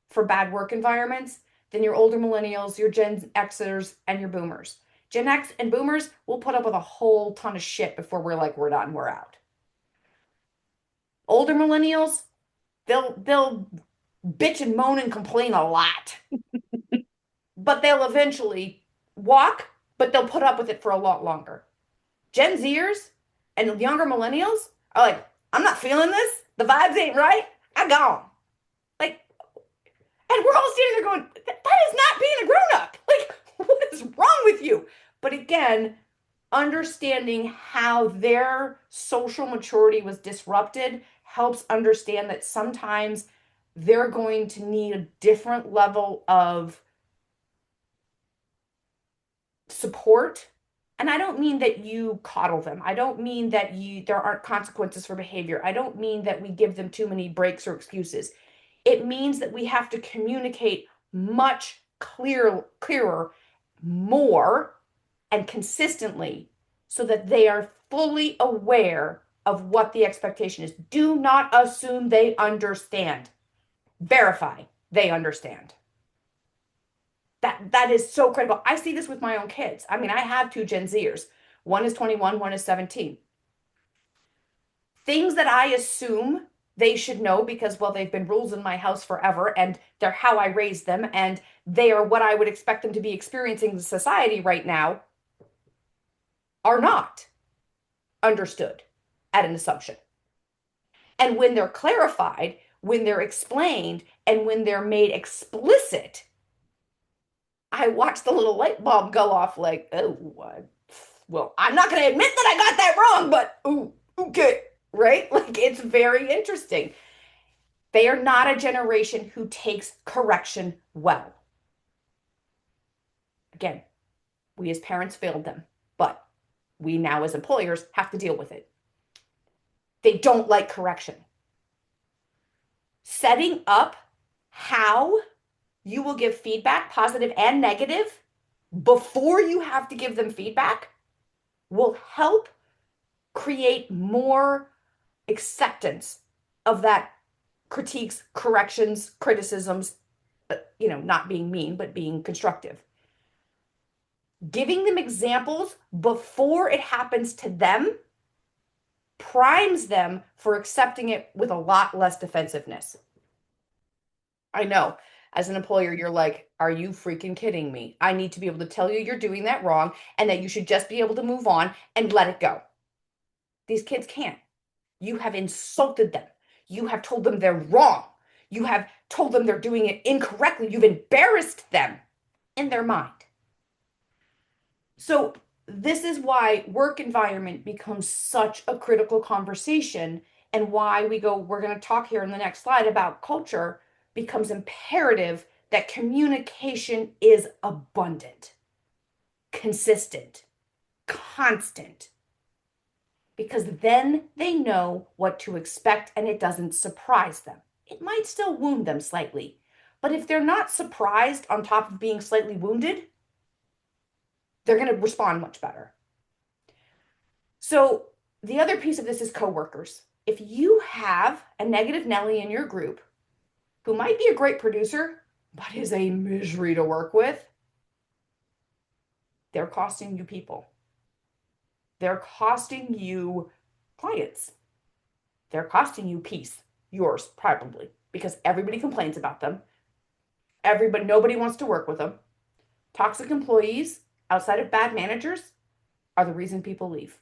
for bad work environments than your older millennials, your Gen Xers, and your boomers. Gen X and boomers will put up with a whole ton of shit before we're like, we're done, we're out. Older millennials, they'll bitch and moan and complain a lot. But they'll eventually walk, but they'll put up with it for a lot longer. Gen Zers and younger millennials are like, I'm not feeling this. The vibes ain't right. I'm gone. Like, and we're all sitting there going, that is not being a grown-up. Like, what is wrong with you? But again, understanding how their social maturity was disrupted helps understand that sometimes they're going to need a different level of support. And I don't mean that you coddle them. I don't mean that there aren't consequences for behavior. I don't mean that we give them too many breaks or excuses. It means that we have to communicate much clearer, more, and consistently, so that they are fully aware of what the expectation is. Do not assume they understand. Verify they understand. That is so critical. I see this with my own kids. I mean, I have 2 Gen Zers. One is 21, one is 17. Things that I assume they should know because, well, they've been rules in my house forever, and they're how I raised them, and they are what I would expect them to be experiencing in society right now, are not understood at an assumption. And when they're clarified, when they're explained, and when they're made explicit, I watch the little light bulb go off like, oh, well, I'm not going to admit that I got that wrong, but ooh, okay, right? Like, it's very interesting. They are not a generation who takes correction well. Again, we as parents failed them, but we now as employers have to deal with it. They don't like correction. Setting up how you will give feedback, positive and negative, before you have to give them feedback, will help create more acceptance of that critiques, corrections, criticisms, not being mean, but being constructive. Giving them examples before it happens to them primes them for accepting it with a lot less defensiveness. I know, as an employer, you're like, are you freaking kidding me? I need to be able to tell you you're doing that wrong and that you should just be able to move on and let it go. These kids can't. You have insulted them. You have told them they're wrong. You have told them they're doing it incorrectly. You've embarrassed them in their mind. So this is why work environment becomes such a critical conversation, and why we're going to talk here in the next slide about culture becomes imperative that communication is abundant, consistent, constant, because then they know what to expect and it doesn't surprise them. It might still wound them slightly, but if they're not surprised on top of being slightly wounded, they're going to respond much better. So the other piece of this is coworkers. If you have a negative Nelly in your group who might be a great producer, but is a misery to work with, they're costing you people. They're costing you clients. They're costing you peace, yours probably, because everybody complains about them. Nobody wants to work with them. Toxic employees, outside of bad managers, are the reason people leave.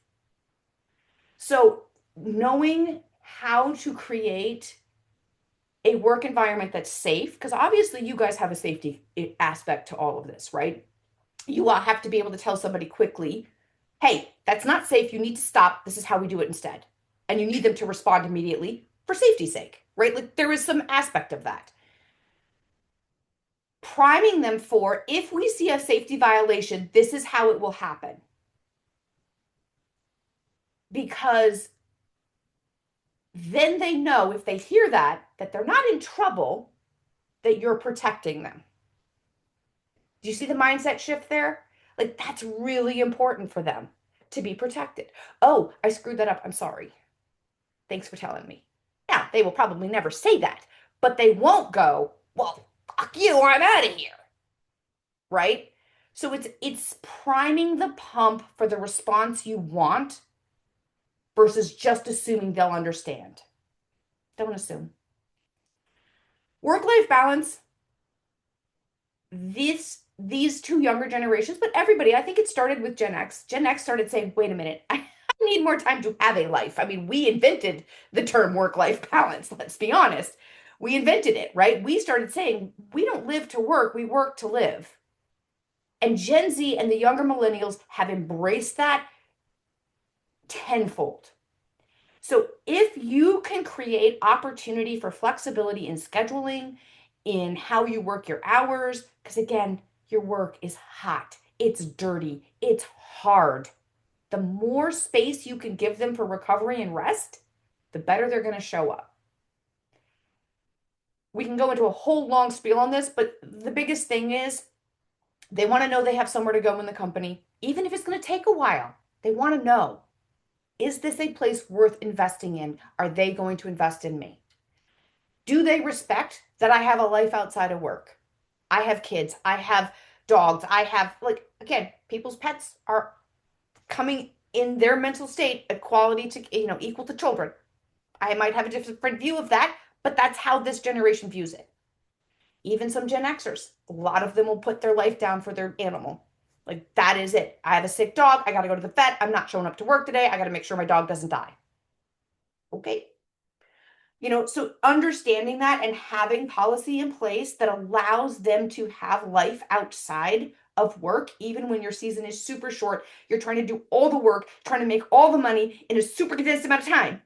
So knowing how to create a work environment that's safe, because obviously you guys have a safety aspect to all of this, right? You all have to be able to tell somebody quickly, hey, that's not safe. You need to stop. This is how we do it instead. And you need them to respond immediately for safety's sake, right? Like there is some aspect of that. Priming them for, if we see a safety violation, this is how it will happen. Because then they know, if they hear that they're not in trouble, that you're protecting them. Do you see the mindset shift there? Like that's really important for them to be protected. Oh, I screwed that up. I'm sorry. Thanks for telling me. Now, they will probably never say that, but they won't go, well, fuck you, I'm out of here. Right? So it's priming the pump for the response you want versus just assuming they'll understand. Don't assume. Work-life balance. These two younger generations, but everybody, I think it started with Gen X. Gen X started saying, wait a minute, I need more time to have a life. I mean, we invented the term work-life balance, let's be honest. We invented it, right? We started saying, we don't live to work, we work to live. And Gen Z and the younger millennials have embraced that tenfold. So if you can create opportunity for flexibility in scheduling, in how you work your hours, because again, your work is hot, it's dirty, it's hard. The more space you can give them for recovery and rest, the better they're going to show up. We can go into a whole long spiel on this, but the biggest thing is they want to know they have somewhere to go in the company, even if it's going to take a while. They want to know, is this a place worth investing in? Are they going to invest in me? Do they respect that I have a life outside of work? I have kids, I have dogs, I have, like, again, people's pets are coming in their mental state equality to, equal to children. I might have a different view of that, but that's how this generation views it. Even some Gen Xers, a lot of them will put their life down for their animal. Like, that is it. I have a sick dog. I got to go to the vet. I'm not showing up to work today. I got to make sure my dog doesn't die. Okay. So understanding that and having policy in place that allows them to have life outside of work, even when your season is super short, you're trying to do all the work, trying to make all the money in a super condensed amount of time.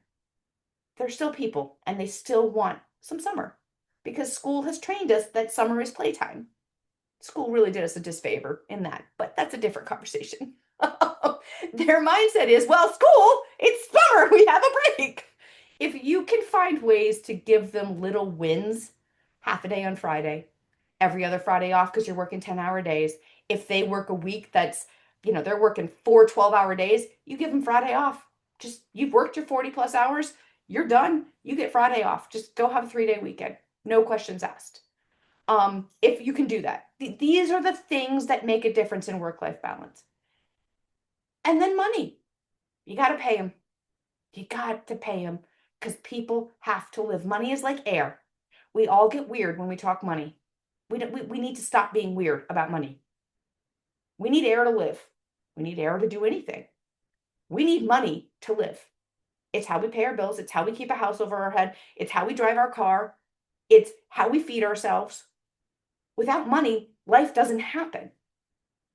They're still people and they still want some summer because school has trained us that summer is playtime. School really did us a disfavor in that, but that's a different conversation. Their mindset is, well, school, it's summer, we have a break. If you can find ways to give them little wins, half a day on Friday, every other Friday off because you're working 10-hour days. If they work a week that's, they're working 4 12-hour days, you give them Friday off. Just, you've worked your 40 plus hours, you're done. You get Friday off. Just go have a 3-day weekend. No questions asked. If you can do that. These are the things that make a difference in work-life balance. And then money. You got to pay them. You got to pay them because people have to live. Money is like air. We all get weird when we talk money. We need to stop being weird about money. We need air to live. We need air to do anything. We need money to live. It's how we pay our bills. It's how we keep a house over our head. It's how we drive our car. It's how we feed ourselves. Without money, life doesn't happen.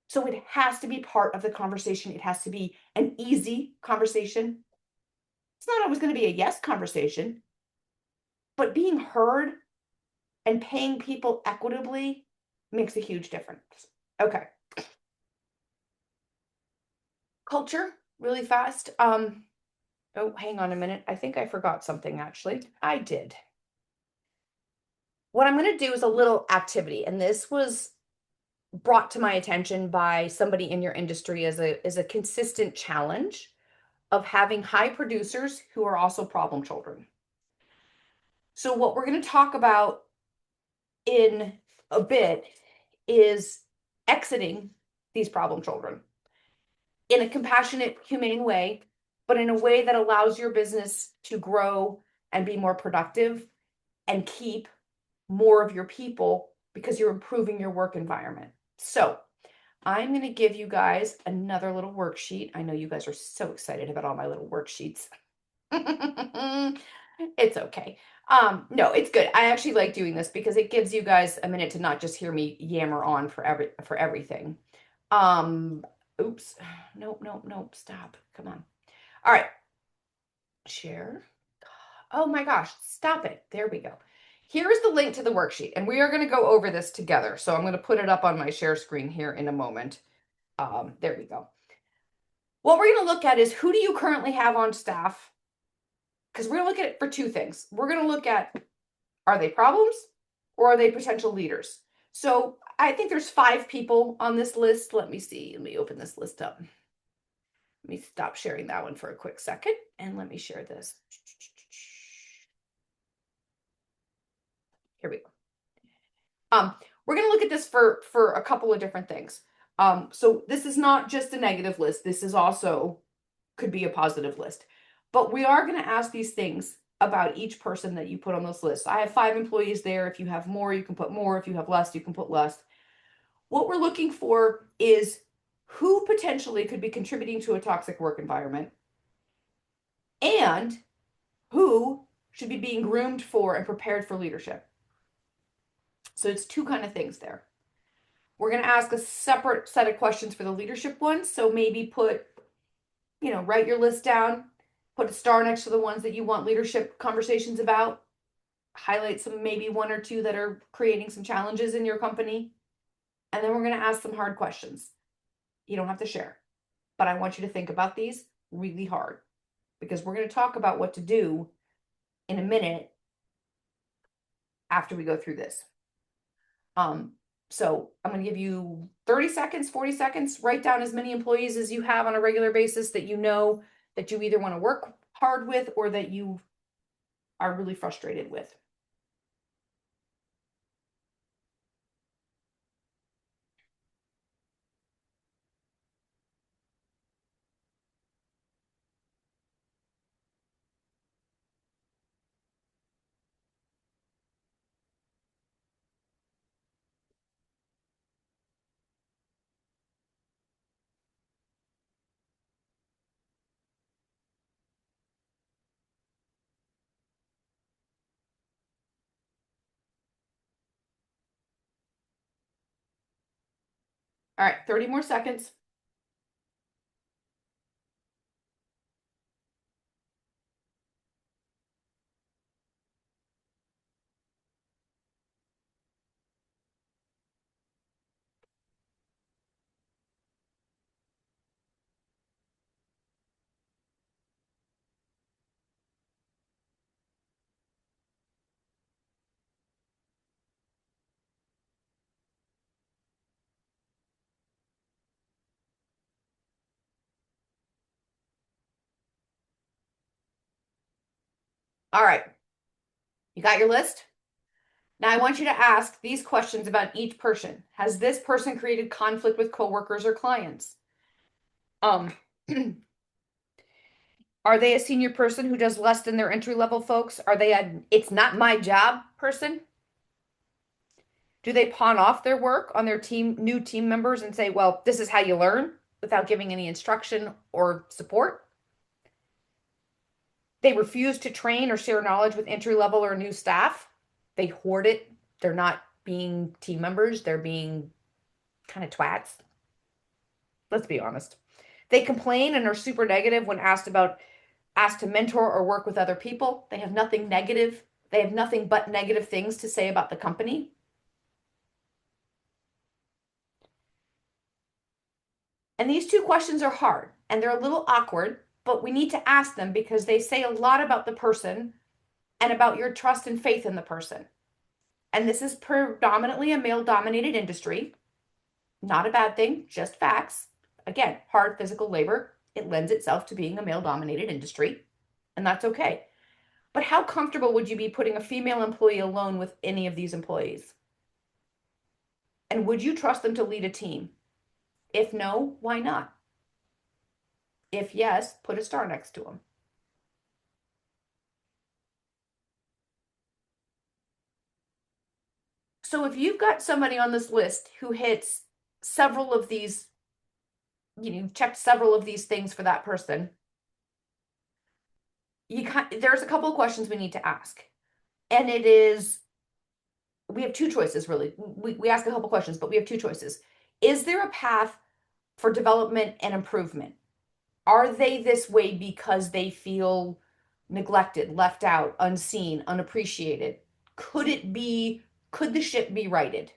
So it has to be part of the conversation. It has to be an easy conversation. It's not always going to be a yes conversation, but being heard and paying people equitably makes a huge difference. Okay. Culture, really fast. Oh, hang on a minute. I think I forgot something actually. I did. What I'm going to do is a little activity, and this was brought to my attention by somebody in your industry as a consistent challenge of having high producers who are also problem children. So what we're going to talk about in a bit is exiting these problem children in a compassionate, humane way, but in a way that allows your business to grow and be more productive and keep more of your people because you're improving your work environment. So I'm going to give you guys another little worksheet. I know you guys are so excited about all my little worksheets. It's okay. No, it's good. I actually like doing this because it gives you guys a minute to not just hear me yammer on for everything. Oops. Nope. Stop. Come on. All right. Share. Oh my gosh. Stop it. There we go. Here's the link to the worksheet, and we are going to go over this together. So I'm going to put it up on my share screen here in a moment. There we go. What we're going to look at is, who do you currently have on staff? Because we're going to look at it for two things. We're going to look at, are they problems or are they potential leaders? So I think there's 5 people on this list. Let me see. Let me open this list up. Let me stop sharing that one for a quick second, and let me share this. Here we go. We're going to look at this for a couple of different things. So this is not just a negative list. This is also could be a positive list. But we are going to ask these things about each person that you put on this list. I have 5 employees there. If you have more, you can put more. If you have less, you can put less. What we're looking for is who potentially could be contributing to a toxic work environment and who should be being groomed for and prepared for leadership. So it's 2 kind of things there. We're going to ask a separate set of questions for the leadership ones. So maybe put, write your list down, put a star next to the ones that you want leadership conversations about, highlight some, maybe 1 or 2 that are creating some challenges in your company. And then we're going to ask some hard questions. You don't have to share, but I want you to think about these really hard because we're going to talk about what to do in a minute after we go through this. So I'm going to give you 30 seconds, 40 seconds, write down as many employees as you have on a regular basis that you know that you either want to work hard with or that you are really frustrated with. All right, 30 more seconds. All right. You got your list? Now I want you to ask these questions about each person. Has this person created conflict with coworkers or clients? Are they a senior person who does less than their entry level folks? Are they a it's not my job person? Do they pawn off their work on their new team members and say, well, this is how you learn without giving any instruction or support? They refuse to train or share knowledge with entry level or new staff. They hoard it. They're not being team members. They're being kind of twats. Let's be honest. They complain and are super negative when asked to mentor or work with other people. They have nothing negative. They have nothing but negative things to say about the company. And these two questions are hard and they're a little awkward, but we need to ask them because they say a lot about the person and about your trust and faith in the person. And this is predominantly a male-dominated industry. Not a bad thing, just facts. Again, hard physical labor. It lends itself to being a male-dominated industry, and that's okay. But how comfortable would you be putting a female employee alone with any of these employees? And would you trust them to lead a team? If no, why not? If yes, put a star next to them. So if you've got somebody on this list who hits several of these, checked several of these things for that person, there's a couple of questions we need to ask. And we have two choices, really. We ask a couple questions, but we have two choices. Is there a path for development and improvement? Are they this way because they feel neglected, left out, unseen, unappreciated? Could the ship be righted?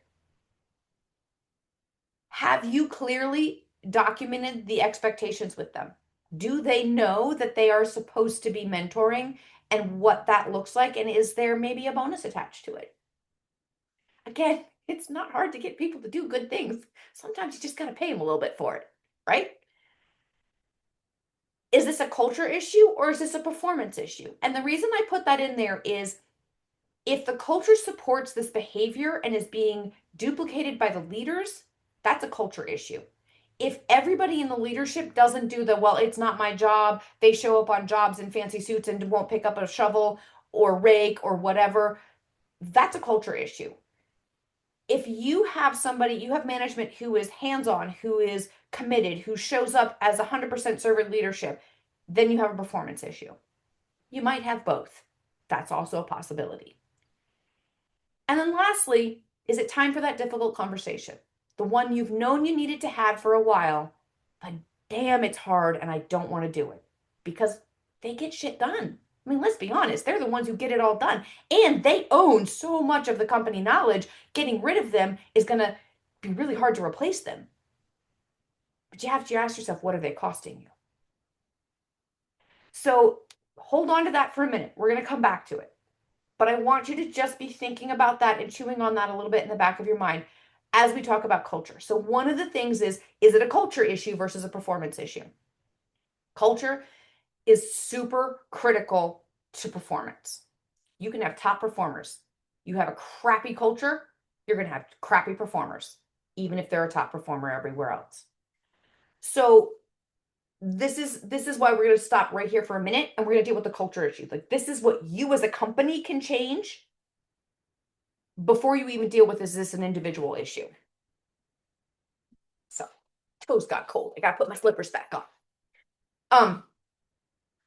Have you clearly documented the expectations with them? Do they know that they are supposed to be mentoring and what that looks like? And is there maybe a bonus attached to it? Again, it's not hard to get people to do good things. Sometimes you just got to pay them a little bit for it, right? Is this a culture issue or is this a performance issue? And the reason I put that in there is if the culture supports this behavior and is being duplicated by the leaders, that's a culture issue. If everybody in the leadership doesn't do well, it's not my job, they show up on jobs in fancy suits and won't pick up a shovel or rake or whatever, that's a culture issue. If you have management who is hands-on, who is committed, who shows up as 100% servant leadership, then you have a performance issue. You might have both. That's also a possibility. And then lastly, is it time for that difficult conversation? The one you've known you needed to have for a while, but damn, it's hard and I don't want to do it because they get shit done. I mean, let's be honest, they're the ones who get it all done and they own so much of the company knowledge. Getting rid of them is going to be really hard to replace them. But you have to ask yourself, what are they costing you? So hold on to that for a minute. We're going to come back to it. But I want you to just be thinking about that and chewing on that a little bit in the back of your mind as we talk about culture. So one of the things is it a culture issue versus a performance issue? Culture is super critical to performance. You can have top performers. You have a crappy culture, you're going to have crappy performers, even if they're a top performer everywhere else. So this is why we're going to stop right here for a minute and we're going to deal with the culture issue. Like this is what you as a company can change before you even deal with is this an individual issue. So toes got cold. I got to put my slippers back on.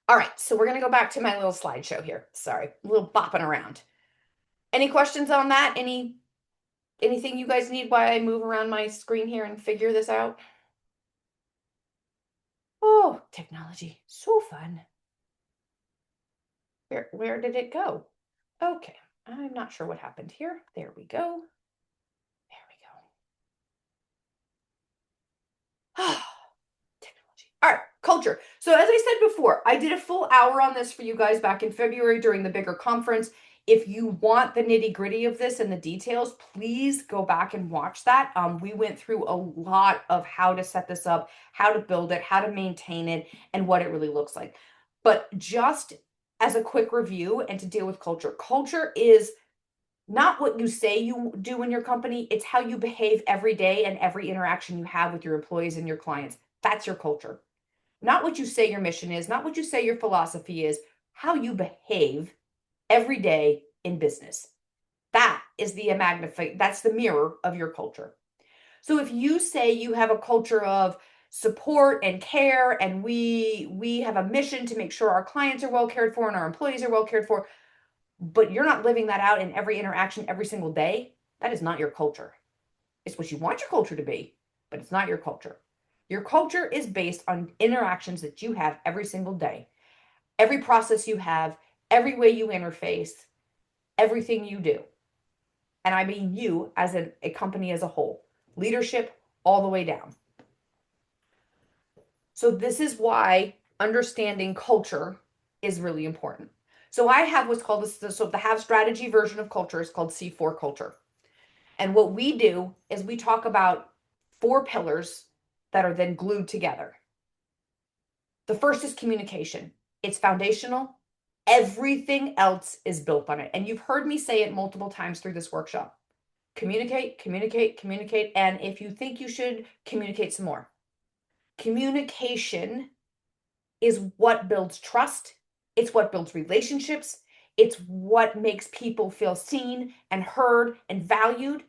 All right, so we're going to go back to my little slideshow here. Sorry, a little bopping around. Any questions on that? Anything you guys need while I move around my screen here and figure this out? Oh, technology, so fun. Where did it go? Okay, I'm not sure what happened here. There we go. There we go. Technology. All right, culture. So as I said before, I did a full hour on this for you guys back in February during the bigger conference. If you want the nitty-gritty of this and the details, please go back and watch that. We went through a lot of how to set this up, how to build it, how to maintain it, and what it really looks like. But just as a quick review and to deal with culture. Culture is not what you say you do in your company, it's how you behave every day and every interaction you have with your employees and your clients. That's your culture. Not what you say your mission is, not what you say your philosophy is, how you behave every day in business. That is that's the mirror of your culture. So if you say you have a culture of support and care, and we have a mission to make sure our clients are well cared for and our employees are well cared for, but you're not living that out in every interaction every single day, that is not your culture. It's what you want your culture to be, but it's not your culture. Your culture is based on interactions that you have every single day, every process you have, every way you interface, everything you do. And I mean you as a company as a whole, leadership all the way down. So this is why understanding culture is really important. So I have what's called the have strategy version of culture is called C4 culture. And what we do is we talk about 4 pillars that are then glued together. The first is communication. It's foundational. Everything else is built on it. And you've heard me say it multiple times through this workshop. Communicate, communicate, communicate. And if you think you should, communicate some more. Communication is what builds trust. It's what builds relationships. It's what makes people feel seen and heard and valued.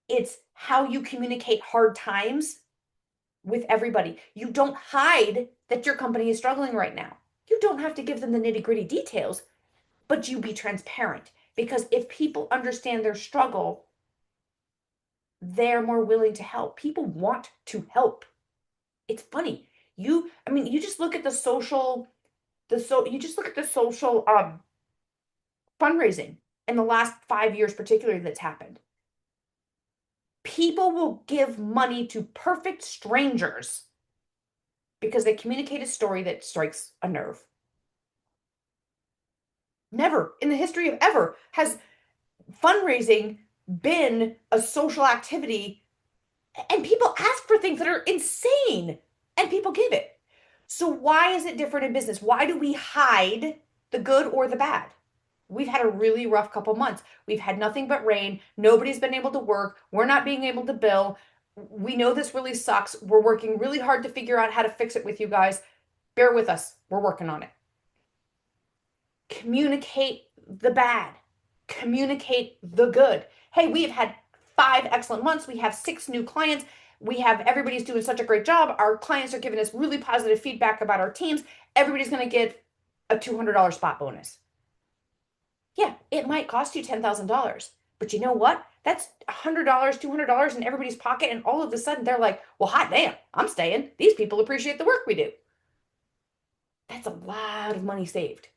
It's how you communicate hard times with everybody. You don't hide that your company is struggling right now. You don't have to give them the nitty-gritty details, but you be transparent. Because if people understand their struggle, they're more willing to help. People want to help. It's funny. You just look at the social fundraising in the last 5 years, particularly, that's happened. People will give money to perfect strangers because they communicate a story that strikes a nerve. Never in the history of ever has fundraising been a social activity, and people ask for things that are insane and people give it. So why is it different in business? Why do we hide the good or the bad? We've had a really rough couple months. We've had nothing but rain. Nobody's been able to work. We're not being able to bill. We know this really sucks. We're working really hard to figure out how to fix it with you guys. Bear with us. We're working on it. Communicate the bad. Communicate the good. Hey, we've had 5 excellent months. We have 6 new clients. Everybody's doing such a great job. Our clients are giving us really positive feedback about our teams. Everybody's going to get a $200 spot bonus. Yeah, it might cost you $10,000, but you know what? That's $100, $200 in everybody's pocket, and all of a sudden they're like, well, hot damn, I'm staying. These people appreciate the work we do. That's a lot of money saved.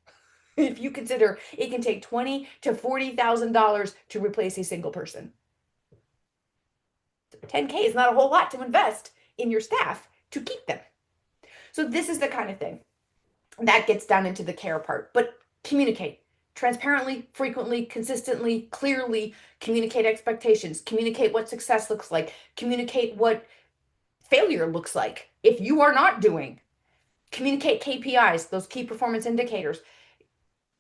If you consider it can take $20,000 to $40,000 to replace a single person. $10K is not a whole lot to invest in your staff to keep them. So this is the kind of thing that gets down into the care part. But communicate transparently, frequently, consistently, clearly. Communicate expectations. Communicate what success looks like. Communicate what failure looks like if you are not doing. Communicate KPIs, those key performance indicators.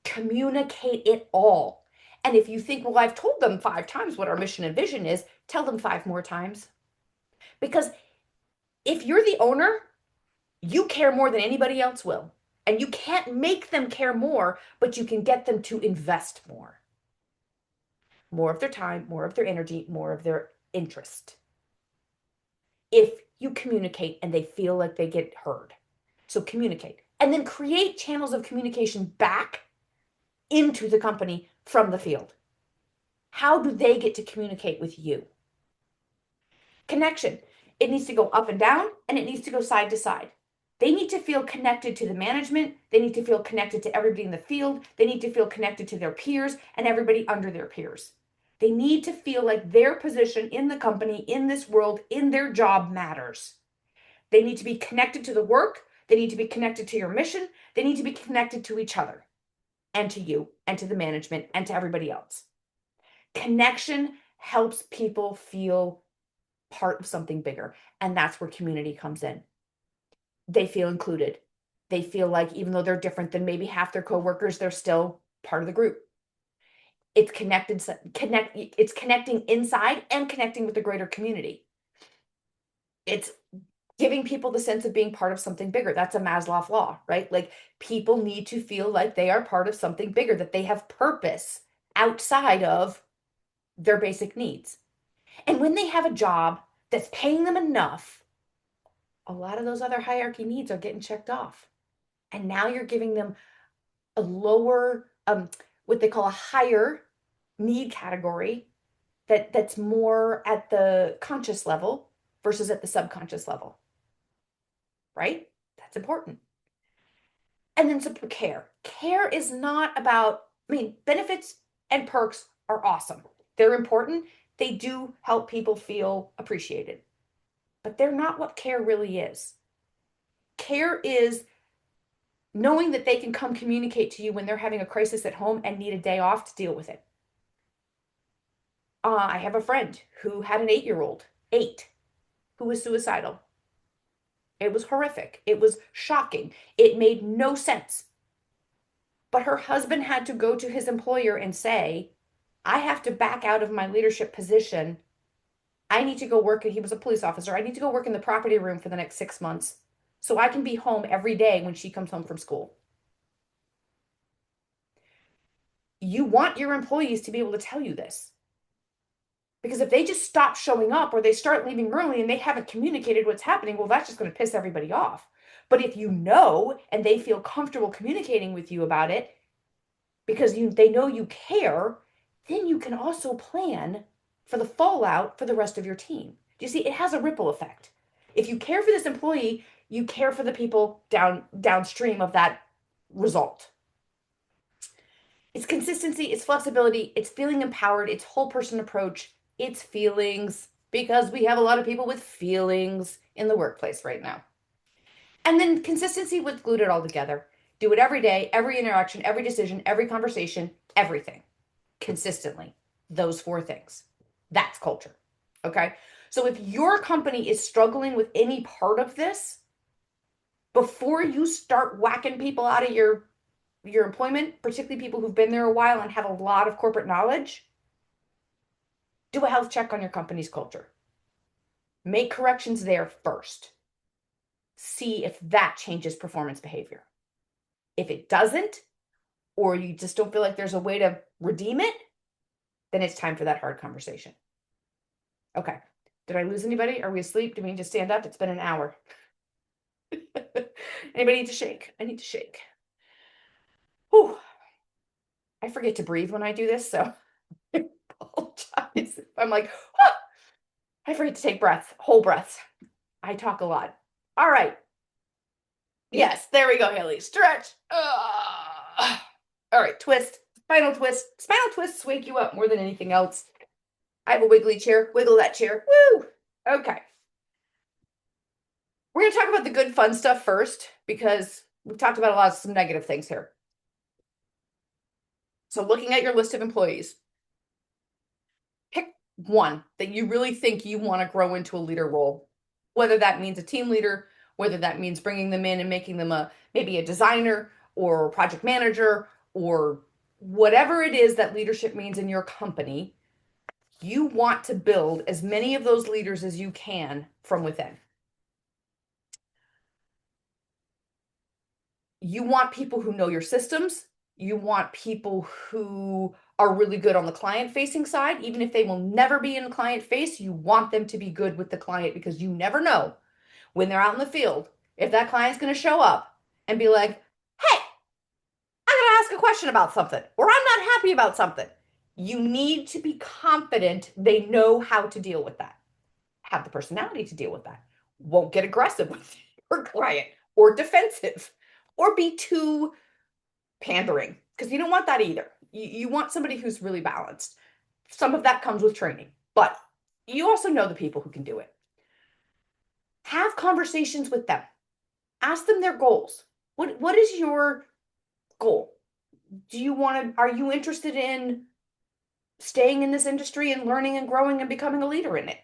Communicate it all. And if you think, well, I've told them 5 times what our mission and vision is, tell them 5 more times. Because if you're the owner, you care more than anybody else will. And you can't make them care more, but you can get them to invest more. More of their time, more of their energy, more of their interest. If you communicate and they feel like they get heard. So communicate. And then create channels of communication back into the company from the field. How do they get to communicate with you? Connection. It needs to go up and down, and it needs to go side to side. They need to feel connected to the management. They need to feel connected to everybody in the field. They need to feel connected to their peers and everybody under their peers. They need to feel like their position in the company, in this world, in their job matters. They need to be connected to the work. They need to be connected to your mission. They need to be connected to each other and to you and to the management and to everybody else. Connection helps people feel part of something bigger. And that's where community comes in. They feel included. They feel like even though they're different than maybe half their coworkers, they're still part of the group. It's it's connecting inside and connecting with the greater community. It's giving people the sense of being part of something bigger. That's a Maslow law, right? Like people need to feel like they are part of something bigger, that they have purpose outside of their basic needs. And when they have a job that's paying them enough, a lot of those other hierarchy needs are getting checked off. And now you're giving them a lower, what they call a higher need category that's more at the conscious level versus at the subconscious level, right? That's important. And then some care. Care is not about, I mean, benefits and perks are awesome. They're important. They do help people feel appreciated, but they're not what care really is. Care is knowing that they can come communicate to you when they're having a crisis at home and need a day off to deal with it. I have a friend who had an 8-year-old, who was suicidal. It was horrific. It was shocking. It made no sense. But her husband had to go to his employer and say, I have to back out of my leadership position. I need to go work, and he was a police officer. I need to go work in the property room for the next 6 months so I can be home every day when she comes home from school. You want your employees to be able to tell you this. Because if they just stop showing up or they start leaving early and they haven't communicated what's happening, well, that's just going to piss everybody off. But if you know and they feel comfortable communicating with you about it because they know you care, then you can also plan for the fallout for the rest of your team. Do you see? It has a ripple effect. If you care for this employee, you care for the people downstream of that result. It's consistency, it's flexibility, it's feeling empowered, it's whole person approach, it's feelings, because we have a lot of people with feelings in the workplace right now. And then consistency with glued it all together. Do it every day, every interaction, every decision, every conversation, everything. Consistently. Those 4 things. That's culture. Okay? So if your company is struggling with any part of this, before you start whacking people out of your employment, particularly people who've been there a while and have a lot of corporate knowledge, do a health check on your company's culture. Make corrections there first. See if that changes performance behavior. If it doesn't, or you just don't feel like there's a way to redeem it, then it's time for that hard conversation. Okay. Did I lose anybody? Are we asleep? Do we need to stand up? It's been an hour. Anybody need to shake? I need to shake. Whew. I forget to breathe when I do this, so I apologize. I'm like, ah! I forget to take whole breaths. I talk a lot. All right. Yes, there we go, Haley. Stretch. All right, twist. Spinal twist. Spinal twists wake you up more than anything else. I have a wiggly chair. Wiggle that chair. Woo! Okay. We're going to talk about the good, fun stuff first, because we've talked about some negative things here. So looking at your list of employees, pick one that you really think you want to grow into a leader role, whether that means a team leader, whether that means bringing them in and making them maybe a designer or a project manager, or whatever it is that leadership means in your company. You want to build as many of those leaders as you can from within. You want people who know your systems. You want people who are really good on the client-facing side. Even if they will never be in client face, you want them to be good with the client, because you never know when they're out in the field if that client's going to show up and be like, hey, I'm going to ask a question about something, or I'm not happy about something. You need to be confident they know how to deal with that. Have the personality to deal with that. Won't get aggressive with your client or defensive or be too pandering, because you don't want that either. You want somebody who's really balanced. Some of that comes with training, but you also know the people who can do it. Have conversations with them. Ask them their goals. What is your goal? Are you interested in staying in this industry and learning and growing and becoming a leader in it?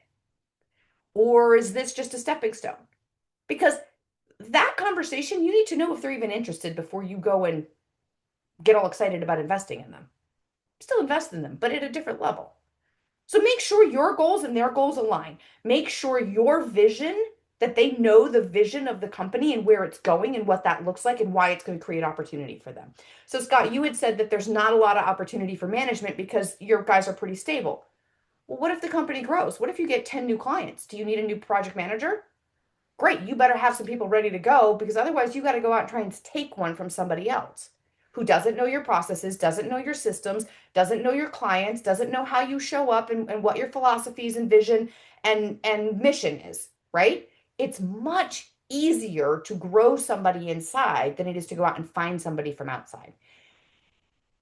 Or is this just a stepping stone? Because that conversation, you need to know if they're even interested before you go and get all excited about investing in them. Still invest in them, but at a different level. So make sure your goals and their goals align. Make sure your vision, that they know the vision of the company and where it's going and what that looks like and why it's going to create opportunity for them. So Scott, you had said that there's not a lot of opportunity for management because your guys are pretty stable. Well, what if the company grows? What if you get 10 new clients? Do you need a new project manager? Great, you better have some people ready to go, because otherwise you got to go out and try and take one from somebody else who doesn't know your processes, doesn't know your systems, doesn't know your clients, doesn't know how you show up and what your philosophies and vision and mission is, right? It's much easier to grow somebody inside than it is to go out and find somebody from outside.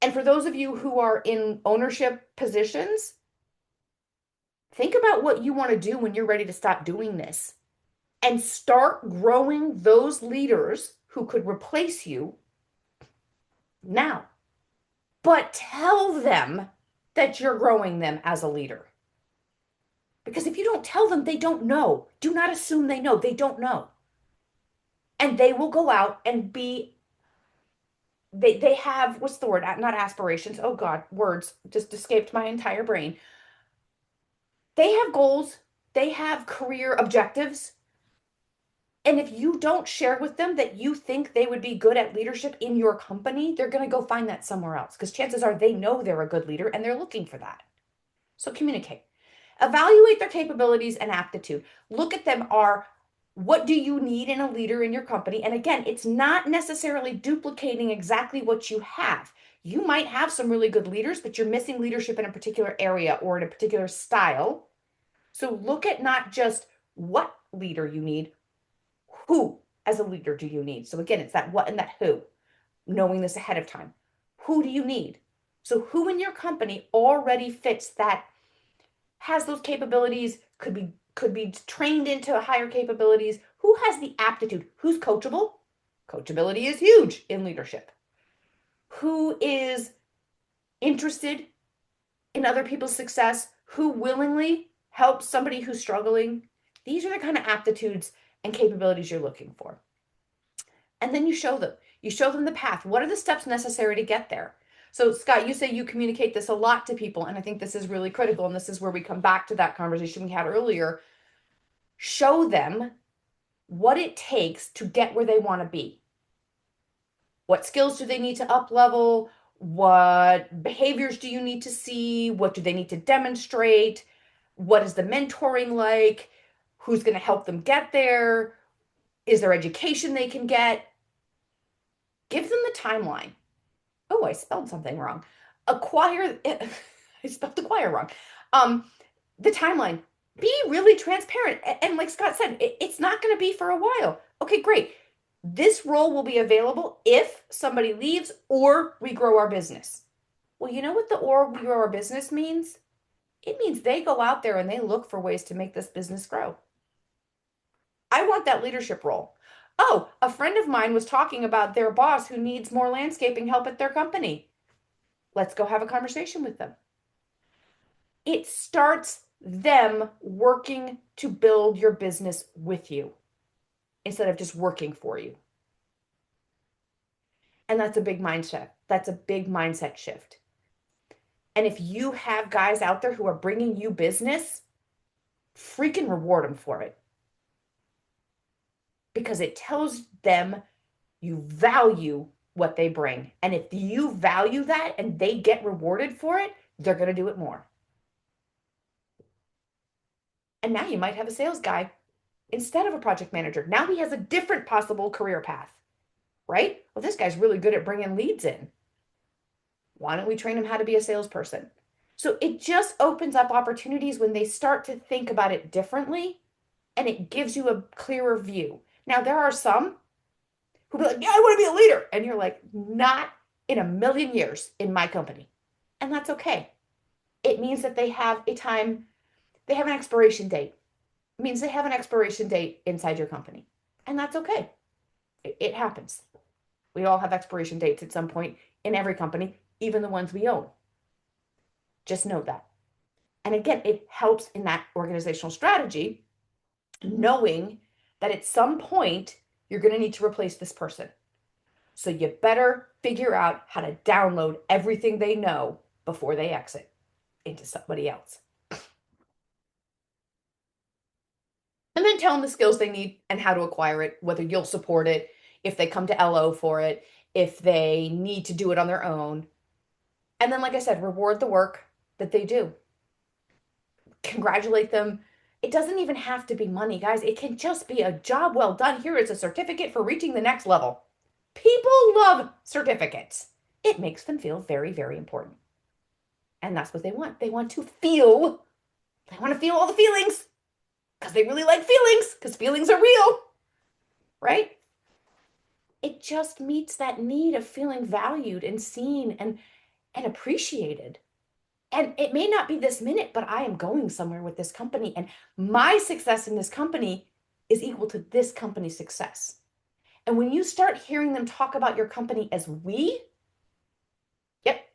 And for those of you who are in ownership positions, think about what you want to do when you're ready to stop doing this. And start growing those leaders who could replace you now. But tell them that you're growing them as a leader. Because if you don't tell them, they don't know. Do not assume they know. They don't know. And they will go out and they have, what's the word? Not aspirations. Oh God, words just escaped my entire brain. They have goals. They have career objectives. And if you don't share with them that you think they would be good at leadership in your company, they're going to go find that somewhere else, because chances are they know they're a good leader and they're looking for that. So communicate. Evaluate their capabilities and aptitude. Look at them. What do you need in a leader in your company? And again, it's not necessarily duplicating exactly what you have. You might have some really good leaders, but you're missing leadership in a particular area or in a particular style. So look at not just what leader you need, who as a leader do you need? So again, it's that what and that who, knowing this ahead of time. Who do you need? So who in your company already fits that, has those capabilities, could be trained into higher capabilities? Who has the aptitude? Who's coachable? Coachability is huge in leadership. Who is interested in other people's success? Who willingly helps somebody who's struggling? These are the kind of aptitudes and capabilities you're looking for. And then you show them. You show them the path. What are the steps necessary to get there? So Scott, you say you communicate this a lot to people, and I think this is really critical, and this is where we come back to that conversation we had earlier. Show them what it takes to get where they want to be. What skills do they need to up level? What behaviors do you need to see? What do they need to demonstrate? What is the mentoring like? Who's going to help them get there? Is there education they can get? Give them the timeline. Oh, I spelled something wrong. I spelled acquire wrong. The timeline. Be really transparent. And like Scott said, it's not going to be for a while. Okay, great. This role will be available if somebody leaves or we grow our business. Well, you know what the or we grow our business means? It means they go out there and they look for ways to make this business grow. I want that leadership role. Oh, a friend of mine was talking about their boss who needs more landscaping help at their company. Let's go have a conversation with them. It starts them working to build your business with you instead of just working for you. And that's a big mindset. That's a big mindset shift. And if you have guys out there who are bringing you business, freaking reward them for it. Because it tells them you value what they bring. And if you value that and they get rewarded for it, they're going to do it more. And now you might have a sales guy instead of a project manager. Now he has a different possible career path, right? Well, this guy's really good at bringing leads in. Why don't we train him how to be a salesperson? So it just opens up opportunities when they start to think about it differently, and it gives you a clearer view. Now, there are some who be like, yeah, I want to be a leader. And you're like, not in a million years in my company. And that's okay. It means that they have a time, they have an expiration date. It means they have an expiration date inside your company. And that's okay. It happens. We all have expiration dates at some point in every company, even the ones we own. Just know that. And again, it helps in that organizational strategy, knowing that at some point you're going to need to replace this person. So you better figure out how to download everything they know before they exit into somebody else. And then tell them the skills they need and how to acquire it, whether you'll support it, if they come to LO for it, if they need to do it on their own. And then, like I said, reward the work that they do. Congratulate them. It doesn't even have to be money, guys. It can just be a job well done. Here is a certificate for reaching the next level. People love certificates. It makes them feel very, very important. And that's what they want. They want to feel. They want to feel all the feelings because they really like feelings because feelings are real, right? It just meets that need of feeling valued and seen and appreciated. And it may not be this minute, but I am going somewhere with this company. And my success in this company is equal to this company's success. And when you start hearing them talk about your company as we, yep,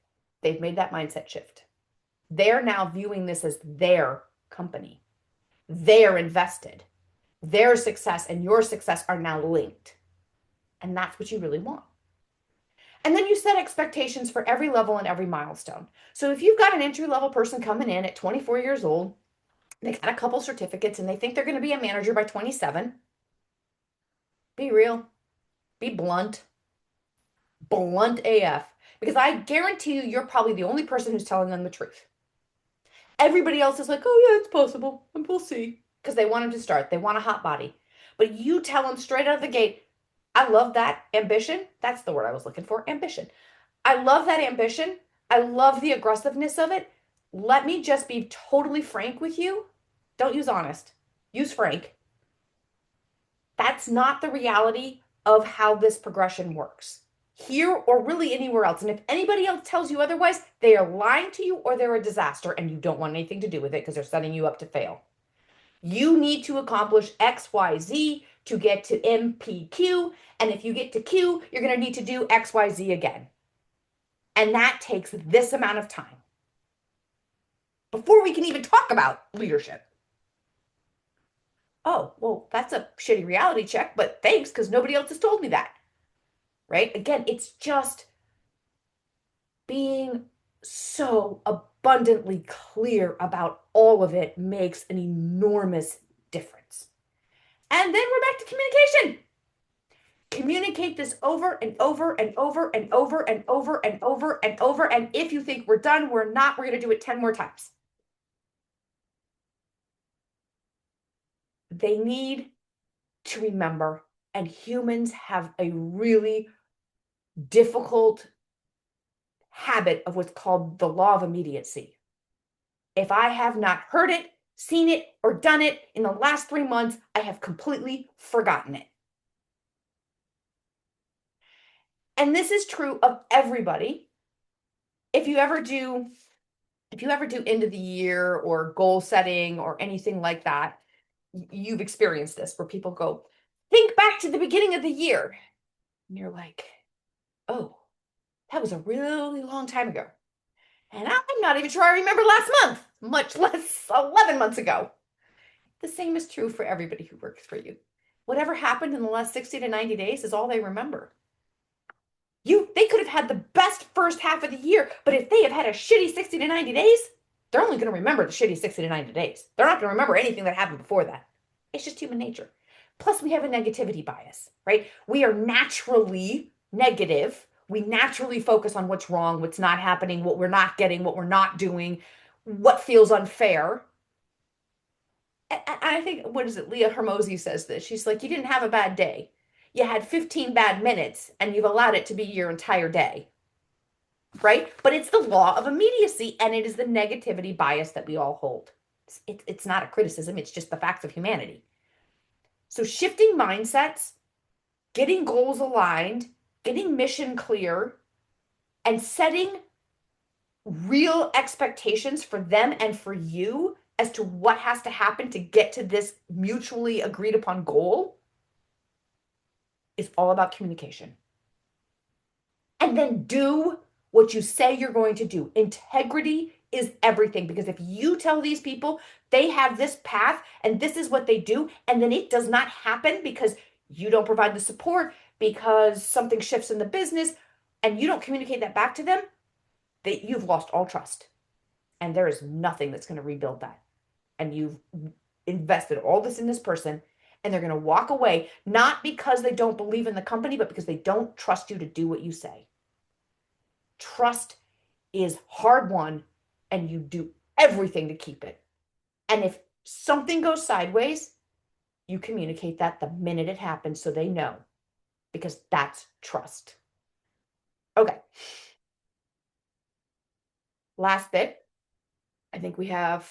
they've made that mindset shift. They're now viewing this as their company. They're invested. Their success and your success are now linked. And that's what you really want. And then you set expectations for every level and every milestone. So if you've got an entry-level person coming in at 24 years old, they got a couple certificates and they think they're going to be a manager by 27, be real, be blunt, blunt AF. Because I guarantee you're probably the only person who's telling them the truth. Everybody else is like, oh yeah, it's possible, and we'll see. Because they want them to start. They want a hot body. But you tell them straight out of the gate, I love that ambition. That's the word I was looking for, ambition. I love that ambition. I love the aggressiveness of it. Let me just be totally frank with you. Don't use honest. Use frank. That's not the reality of how this progression works. Here or really anywhere else. And if anybody else tells you otherwise, they are lying to you or they're a disaster and you don't want anything to do with it because they're setting you up to fail. You need to accomplish X, Y, Z to get to MPQ. And if you get to Q, you're going to need to do X, Y, Z again. And that takes this amount of time before we can even talk about leadership. Oh, well, that's a shitty reality check, but thanks, because nobody else has told me that. Right? Again, it's just being so abundantly clear about all of it makes an enormous difference. And then we're back to communication. Communicate this over and over and over and over and over and over and over. And if you think we're done, we're not. We're going to do it 10 more times. They need to remember, and humans have a really difficult habit of what's called the law of immediacy. If I have not heard it, seen it, or done it in the last 3 months, I have completely forgotten it. And this is true of everybody. If you ever do end of the year or goal setting or anything like that, you've experienced this where people go, think back to the beginning of the year. And you're like, oh, that was a really long time ago. And I'm not even sure I remember last month, much less 11 months ago. The same is true for everybody who works for you. Whatever happened in the last 60 to 90 days is all they remember. They could have had the best first half of the year, but if they have had a shitty 60 to 90 days, they're only going to remember the shitty 60 to 90 days. They're not going to remember anything that happened before that. It's just human nature. Plus, we have a negativity bias, right? We are naturally negative. We naturally focus on what's wrong, what's not happening, what we're not getting, what we're not doing, what feels unfair. And I think, what is it? Leah Hermosi says this. She's like, you didn't have a bad day. You had 15 bad minutes and you've allowed it to be your entire day, right? But it's the law of immediacy and it is the negativity bias that we all hold. It's not a criticism. It's just the facts of humanity. So shifting mindsets, getting goals aligned, getting mission clear, and setting real expectations for them and for you as to what has to happen to get to this mutually agreed upon goal is all about communication. And then do what you say you're going to do. Integrity is everything, because if you tell these people they have this path and this is what they do, and then it does not happen because you don't provide the support because something shifts in the business, and you don't communicate that back to them, that you've lost all trust. And there is nothing that's going to rebuild that. And you've invested all this in this person, and they're going to walk away, not because they don't believe in the company, but because they don't trust you to do what you say. Trust is hard won, and you do everything to keep it. And if something goes sideways, you communicate that the minute it happens so they know, because that's trust. Okay. Last bit. I think we have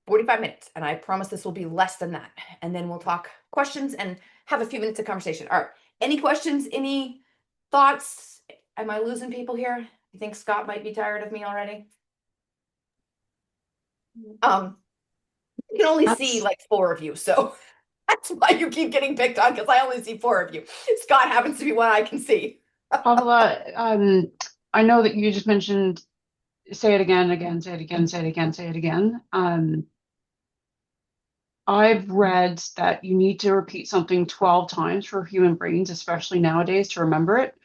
45 minutes, and I promise this will be less than that. And then we'll talk questions and have a few minutes of conversation. All right. Any questions? Any thoughts? Am I losing people here? You think Scott might be tired of me already? You can only see like 4 of you, so that's why you keep getting picked on, because I only see 4 of you. Scott happens to be one I can see. Paula, I know that you just mentioned say it again, say it again, say it again, say it again. I've read that you need to repeat something 12 times for human brains, especially nowadays, to remember it.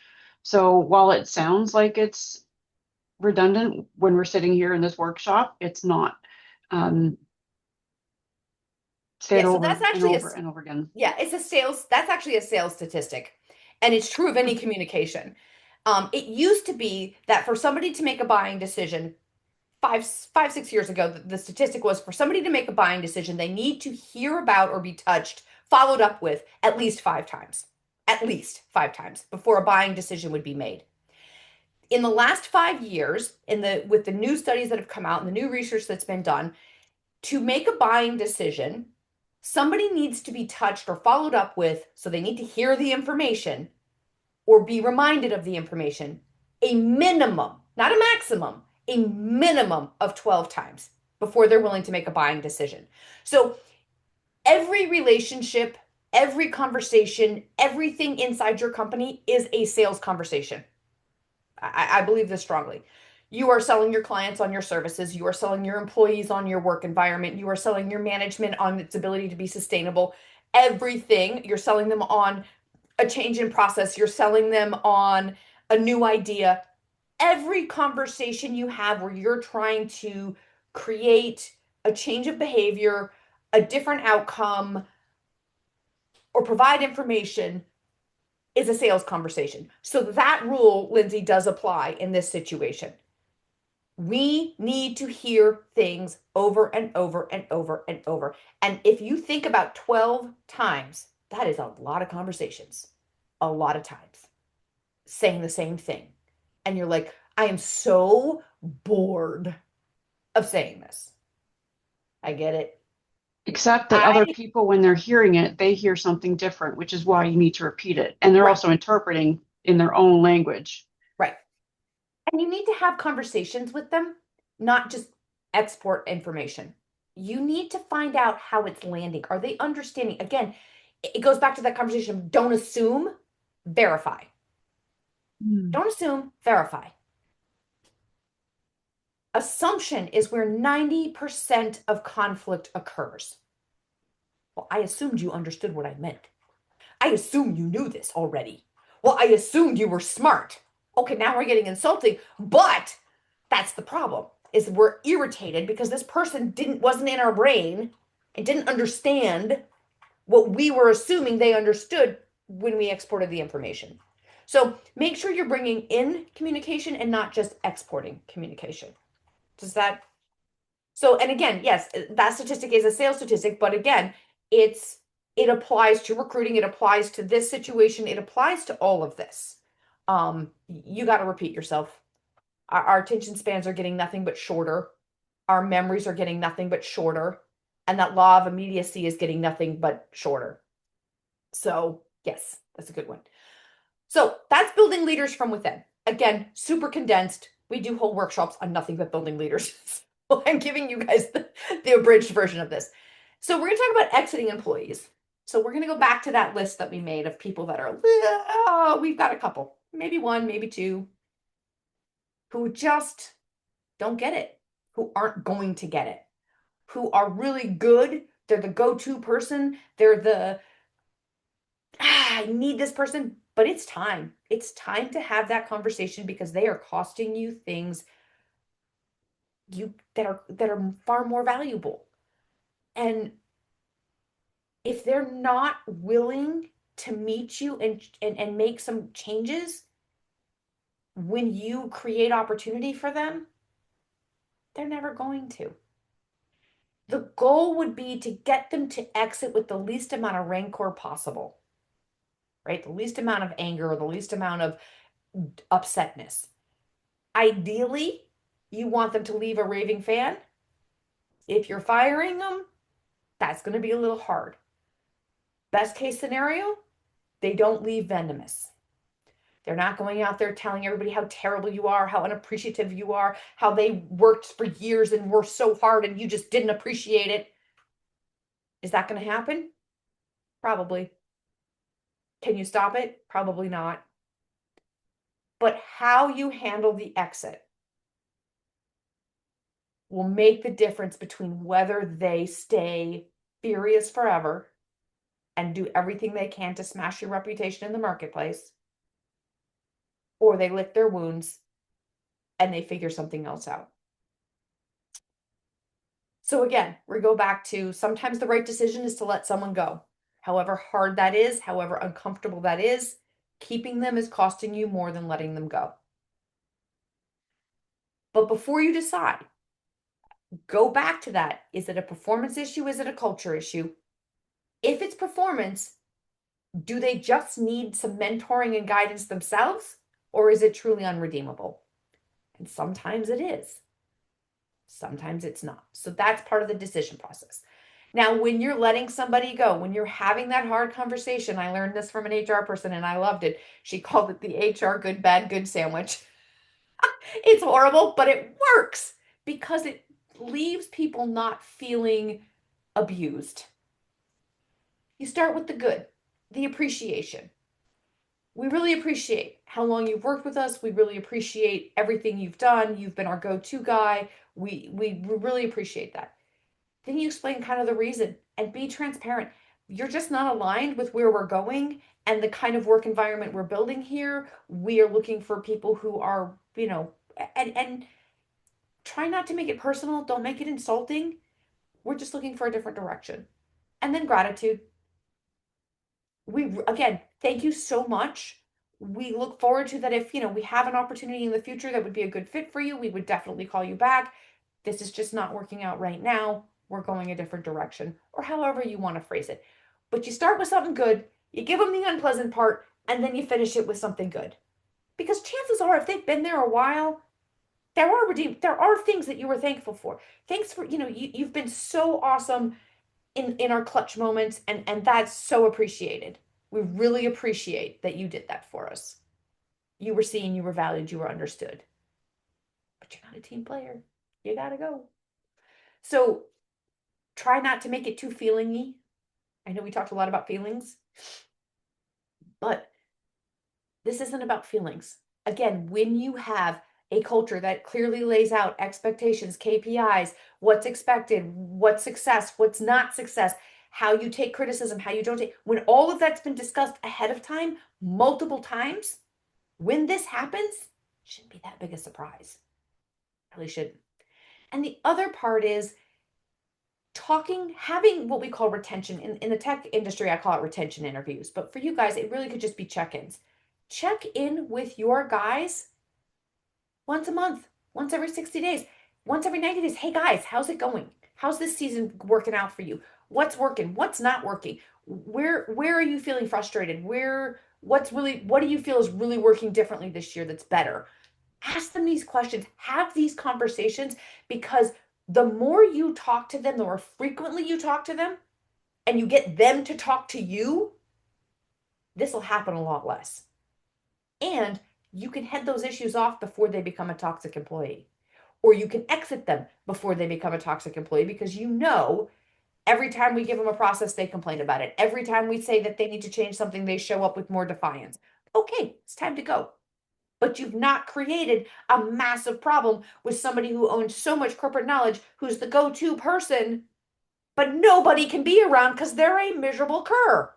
So while it sounds like it's redundant when we're sitting here in this workshop, it's not. Say it so over that's and actually over and over again. Yeah, that's actually a sales statistic. And it's true of any communication. It used to be that for somebody to make a buying decision, 6 years ago, the statistic was for somebody to make a buying decision, they need to hear about or be touched, followed up with at least 5 times. At least 5 times before a buying decision would be made. In the last 5 years, with the new studies that have come out and the new research that's been done, to make a buying decision, somebody needs to be touched or followed up with, so they need to hear the information or be reminded of the information, a minimum, not a maximum, a minimum of 12 times before they're willing to make a buying decision. So every relationship, every conversation, everything inside your company is a sales conversation. I believe this strongly. You are selling your clients on your services. You are selling your employees on your work environment. You are selling your management on its ability to be sustainable. Everything, you're selling them on a change in process. You're selling them on a new idea. Every conversation you have where you're trying to create a change of behavior, a different outcome, or provide information is a sales conversation. So that rule, Lindsay, does apply in this situation. We need to hear things over and over and over and over. And if you think about 12 times, that is a lot of conversations, a lot of times saying the same thing. And you're like, I am so bored of saying this. I get it. Except that other people, when they're hearing it, they hear something different, which is why you need to repeat it. And they're also interpreting in their own language. Right. And you need to have conversations with them, not just export information. You need to find out how it's landing. Are they understanding? Again, it goes back to that conversation. Don't assume, verify. Don't assume, verify. Assumption is where 90% of conflict occurs. Well, I assumed you understood what I meant. I assumed you knew this already. Well, I assumed you were smart. Okay, now we're getting insulting, but that's the problem, is we're irritated because this person wasn't in our brain and didn't understand what we were assuming they understood when we exported the information. So make sure you're bringing in communication and not just exporting communication. Does that? So, and again, yes, that statistic is a sales statistic, but again, it applies to recruiting, it applies to this situation, it applies to all of this. You got to repeat yourself. Our attention spans are getting nothing but shorter. Our memories are getting nothing but shorter. And that law of immediacy is getting nothing but shorter. So, yes, that's a good one. So, that's building leaders from within. Again, super condensed. We do whole workshops on nothing but building leaders. So I'm giving you guys the abridged version of this. So we're going to talk about exiting employees. So we're going to go back to that list that we made of people that are, we've got a couple, maybe 1, maybe 2, who just don't get it, who aren't going to get it, who are really good. They're the go-to person. They're the I need this person, but it's time. It's time to have that conversation because they are costing you things that are far more valuable. And if they're not willing to meet you and make some changes when you create opportunity for them, they're never going to. The goal would be to get them to exit with the least amount of rancor possible, right? The least amount of anger or the least amount of upsetness. Ideally, you want them to leave a raving fan. If you're firing them, that's going to be a little hard. Best case scenario, they don't leave venomous. They're not going out there telling everybody how terrible you are, how unappreciative you are, how they worked for years and worked so hard and you just didn't appreciate it. Is that going to happen? Probably. Can you stop it? Probably not. But how you handle the exit will make the difference between whether they stay furious forever and do everything they can to smash your reputation in the marketplace, or they lick their wounds and they figure something else out. So again, we go back to sometimes the right decision is to let someone go. However hard that is, however uncomfortable that is, keeping them is costing you more than letting them go. But before you decide, go back to that. Is it a performance issue? Is it a culture issue? If it's performance, do they just need some mentoring and guidance themselves? Or is it truly unredeemable? And sometimes it is. Sometimes it's not. So that's part of the decision process. Now, when you're letting somebody go, when you're having that hard conversation, I learned this from an HR person and I loved it. She called it the HR good, bad, good sandwich. It's horrible, but it works because it leaves people not feeling abused. You start with the good, the appreciation. We really appreciate how long you've worked with us. We really appreciate everything you've done. You've been our go-to guy. We really appreciate that. Then you explain kind of the reason and be transparent. You're just not aligned with where we're going and the kind of work environment we're building here. We are looking for people who are, and try not to make it personal. Don't make it insulting. We're just looking for a different direction. And then gratitude. Again, thank you so much. We look forward to that. If we have an opportunity in the future that would be a good fit for you, we would definitely call you back. This is just not working out right now. We're going a different direction, or however you want to phrase it. But you start with something good, you give them the unpleasant part, and then you finish it with something good. Because chances are, if they've been there a while, there are things that you were thankful for. Thanks for, you've been so awesome in our clutch moments, and that's so appreciated. We really appreciate that you did that for us. You were seen, you were valued, you were understood. But you're not a team player. You gotta go. So try not to make it too feelingy. I know we talked a lot about feelings, but this isn't about feelings. Again, when you have a culture that clearly lays out expectations, KPIs, what's expected, what's success, what's not success, how you take criticism, how you don't take, when all of that's been discussed ahead of time, multiple times, when this happens, it shouldn't be that big a surprise. It really shouldn't. And the other part is having what we call retention. In the tech industry, I call it retention interviews. But for you guys, it really could just be check-ins. Check in with your guys once a month, once every 60 days, once every 90 days. Hey guys, how's it going? How's this season working out for you? What's working? What's not working? Where are you feeling frustrated? What do you feel is really working differently this year that's better? Ask them these questions. Have these conversations, because the more you talk to them, the more frequently you talk to them, and you get them to talk to you, this will happen a lot less. And you can head those issues off before they become a toxic employee. Or you can exit them before they become a toxic employee, because every time we give them a process, they complain about it. Every time we say that they need to change something, they show up with more defiance. Okay, it's time to go. But you've not created a massive problem with somebody who owns so much corporate knowledge, who's the go-to person, but nobody can be around because they're a miserable cur.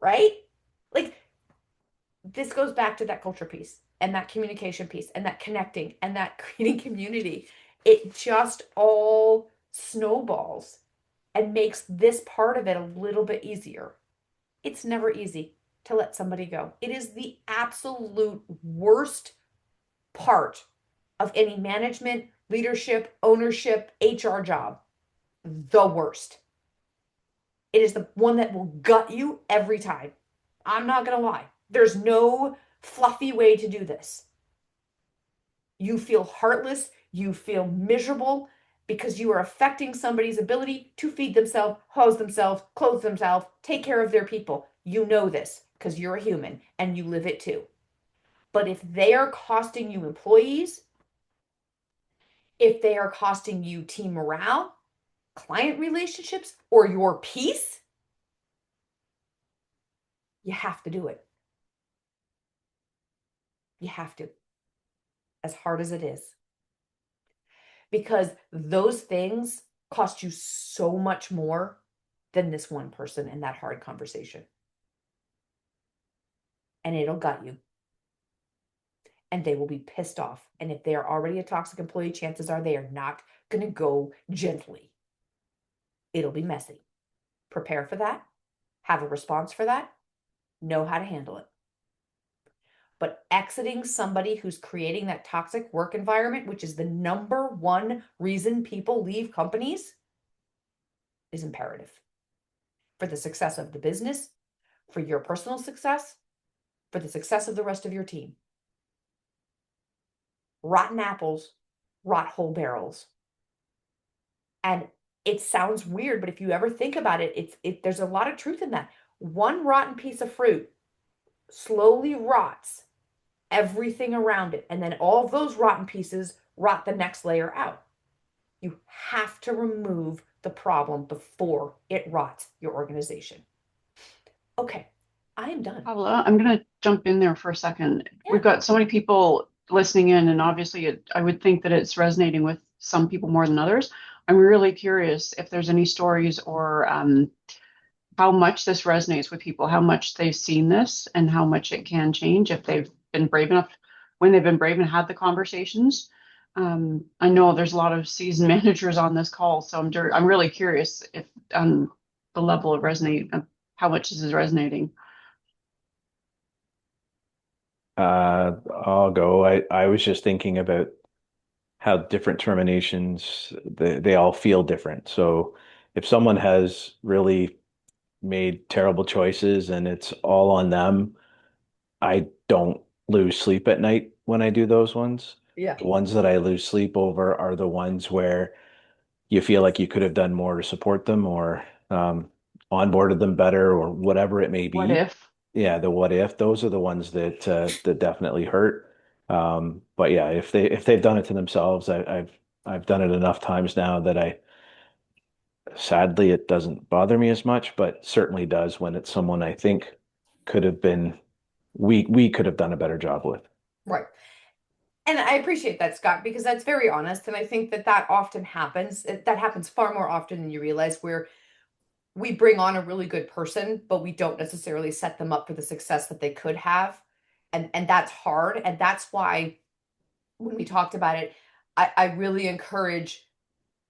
right? Like, this goes back to that culture piece and that communication piece and that connecting and that creating community. It just all snowballs and makes this part of it a little bit easier. It's never easy to let somebody go. It is the absolute worst part of any management, leadership, ownership, HR job. The worst. It is the one that will gut you every time. I'm not going to lie. There's no fluffy way to do this. You feel heartless, you feel miserable because you are affecting somebody's ability to feed themselves, house themselves, clothe themselves, take care of their people. You know this because you're a human and you live it too. But if they are costing you employees, if they are costing you team morale, client relationships, or your peace, you have to do it. You have to, as hard as it is. Because those things cost you so much more than this one person and that hard conversation. And it'll gut you. And they will be pissed off. And if they're already a toxic employee, chances are they are not going to go gently. It'll be messy. Prepare for that. Have a response for that. Know how to handle it. But exiting somebody who's creating that toxic work environment, which is the number one reason people leave companies, is imperative for the success of the business, for your personal success, for the success of the rest of your team. Rotten apples rot whole barrels. And it sounds weird, but if you ever think about it, there's a lot of truth in that. One rotten piece of fruit slowly rots everything around it. And then all of those rotten pieces rot the next layer out. You have to remove the problem before it rots your organization. Okay, I am done. Paula, I'm going to jump in there for a second. Yeah. We've got so many people listening in, and obviously I would think that it's resonating with some people more than others. I'm really curious if there's any stories or how much this resonates with people, how much they've seen this and how much it can change if they've been brave enough, when they've been brave and had the conversations. I know there's a lot of seasoned managers on this call, so I'm really curious if the level of how much this is resonating. I'll go. I was just thinking about how different terminations they all feel different. So if someone has really made terrible choices and it's all on them, I don't lose sleep at night when I do those ones. Yeah. The ones that I lose sleep over are the ones where you feel like you could have done more to support them or onboarded them better or whatever it may be. What if? Yeah, the what if, those are the ones that definitely hurt. But yeah, if they've done it to themselves, I've done it enough times now that sadly it doesn't bother me as much, but certainly does when it's someone I think could have been we could have done a better job with. Right. And I appreciate that, Scott, because that's very honest. And I think that often happens. That happens far more often than you realize, where we bring on a really good person, but we don't necessarily set them up for the success that they could have. And that's hard. And that's why when we talked about it, I really encourage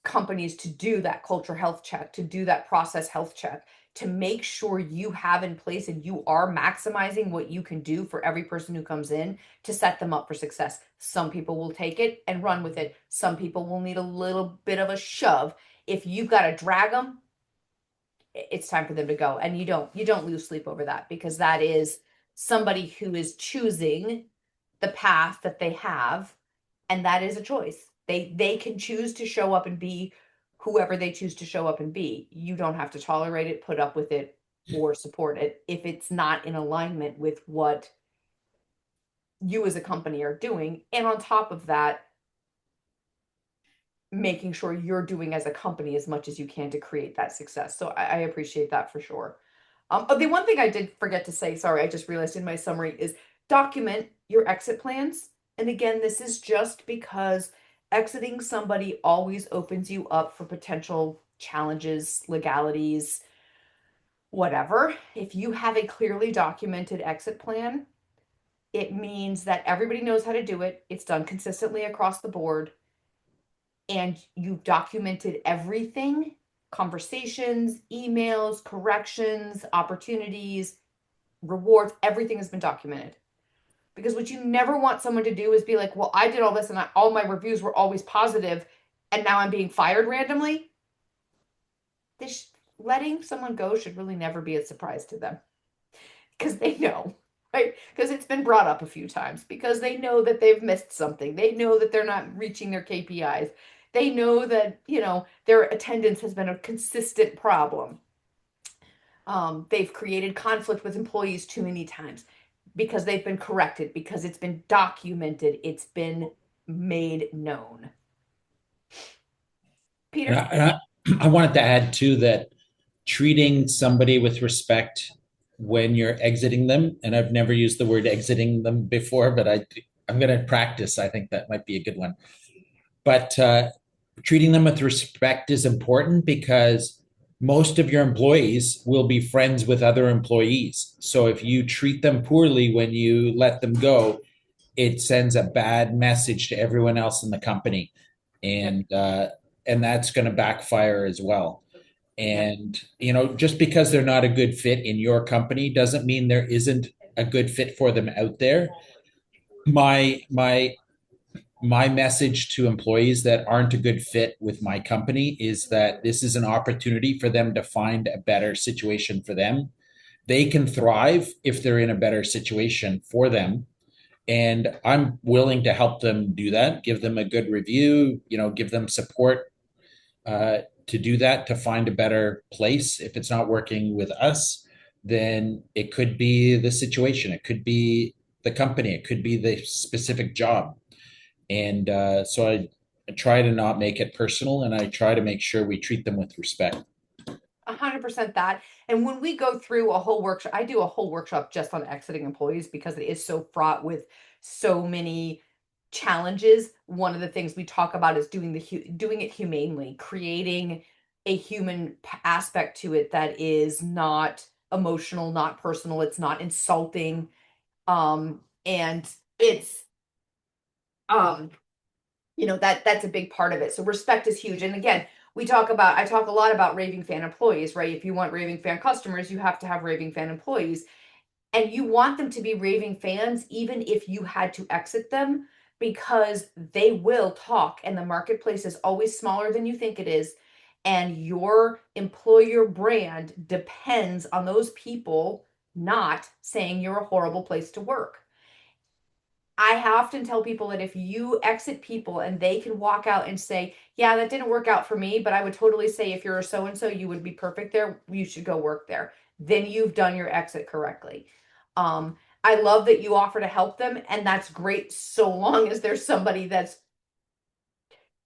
companies to do that culture health check, to do that process health check, to make sure you have in place and you are maximizing what you can do for every person who comes in to set them up for success. Some people will take it and run with it. Some people will need a little bit of a shove. If you've got to drag them, it's time for them to go. And you don't lose sleep over that, because that is somebody who is choosing the path that they have, and that is a choice. They can choose to show up and be whoever they choose to show up and be. You don't have to tolerate it, put up with it, or support it if it's not in alignment with what you as a company are doing. And on top of that, making sure you're doing as a company as much as you can to create that success. So I appreciate that for sure. The one thing I did forget to say, sorry, I just realized in my summary, is document your exit plans. And again, this is just because exiting somebody always opens you up for potential challenges, legalities, whatever. If you have a clearly documented exit plan, it means that everybody knows how to do it. It's done consistently across the board. And you've documented everything, conversations, emails, corrections, opportunities, rewards, everything has been documented. Because what you never want someone to do is be like, well, I did all this and all my reviews were always positive and now I'm being fired randomly. Letting someone go should really never be a surprise to them because they know, right? Because it's been brought up a few times, because they know that they've missed something. They know that they're not reaching their KPIs. They know that, their attendance has been a consistent problem. They've created conflict with employees too many times because they've been corrected, because it's been documented, it's been made known. Peter? I wanted to add too that treating somebody with respect when you're exiting them, and I've never used the word exiting them before, but I'm going to practice. I think that might be a good one. But treating them with respect is important because most of your employees will be friends with other employees. So if you treat them poorly when you let them go, it sends a bad message to everyone else in the company, and that's going to backfire as well. And just because they're not a good fit in your company doesn't mean there isn't a good fit for them out there. My message to employees that aren't a good fit with my company is that this is an opportunity for them to find a better situation for them. They can thrive if they're in a better situation for them. And I'm willing to help them do that, give them a good review, give them support to do that, to find a better place. If it's not working with us, then it could be the situation. It could be the company. It could be the specific job. And so I try to not make it personal, and I try to make sure we treat them with respect. 100% that. And when we go through a whole workshop, I do a whole workshop just on exiting employees because it is so fraught with so many challenges. One of the things we talk about is doing it humanely, creating a human aspect to it that is not emotional, not personal, it's not insulting. And it's that's a big part of it. So respect is huge. And again, I talk a lot about raving fan employees, right? If you want raving fan customers, you have to have raving fan employees. And you want them to be raving fans, even if you had to exit them, because they will talk and the marketplace is always smaller than you think it is. And your employer brand depends on those people not saying you're a horrible place to work. I often tell people that if you exit people and they can walk out and say, yeah, that didn't work out for me, but I would totally say if you're a so-and-so, you would be perfect there, you should go work there. Then you've done your exit correctly. I love that you offer to help them, and that's great so long as there's somebody that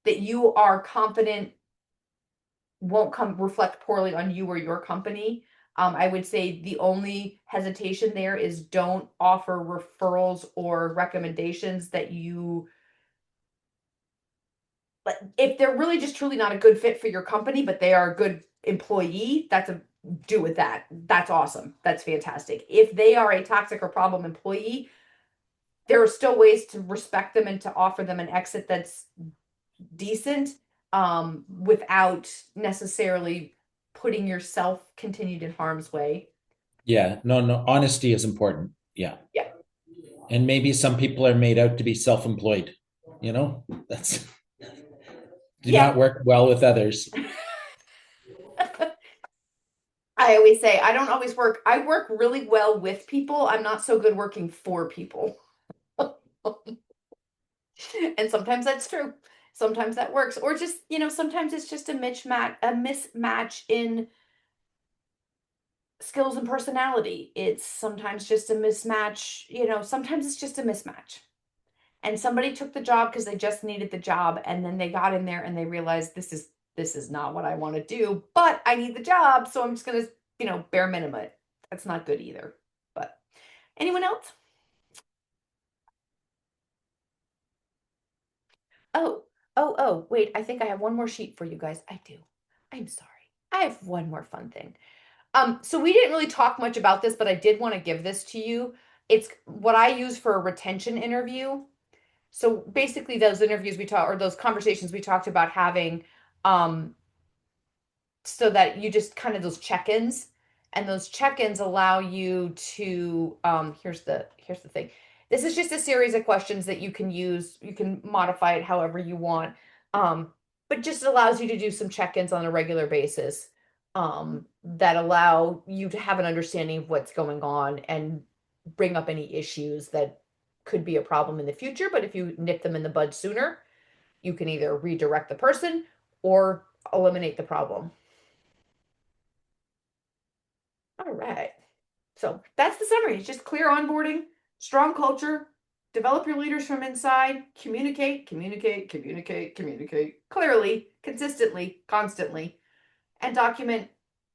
you are confident won't reflect poorly on you or your company. I would say the only hesitation there is don't offer referrals or recommendations that if they're really just truly not a good fit for your company, but they are a good employee, do with that. That's awesome. That's fantastic. If they are a toxic or problem employee, there are still ways to respect them and to offer them an exit that's decent, without necessarily putting yourself continued in harm's way. Yeah, no, honesty is important. Yeah. Yeah. And maybe some people are made out to be self-employed. That's do not work well with others. I always say I work really well with people. I'm not so good working for people. And sometimes that's true. Sometimes that works. Or just, sometimes it's just a mismatch in skills and personality. It's sometimes just a mismatch, sometimes it's just a mismatch. And somebody took the job because they just needed the job, and then they got in there and they realized this is not what I want to do, but I need the job, so I'm just gonna, bare minimum it. That's not good either. But anyone else? Oh, wait, I think I have one more sheet for you guys. I do. I'm sorry. I have one more fun thing. So we didn't really talk much about this, but I did want to give this to you. It's what I use for a retention interview. So basically those interviews we talked, or those conversations we talked about having, um, so that you just kind of those check-ins, and those check-ins allow you to, here's the thing. This is just a series of questions that you can use. You can modify it however you want. But just allows you to do some check-ins on a regular basis, that allow you to have an understanding of what's going on and bring up any issues that could be a problem in the future. But if you nip them in the bud sooner, you can either redirect the person or eliminate the problem. All right. So that's the summary. It's just clear onboarding, strong culture, develop your leaders from inside, communicate clearly, consistently, constantly, and document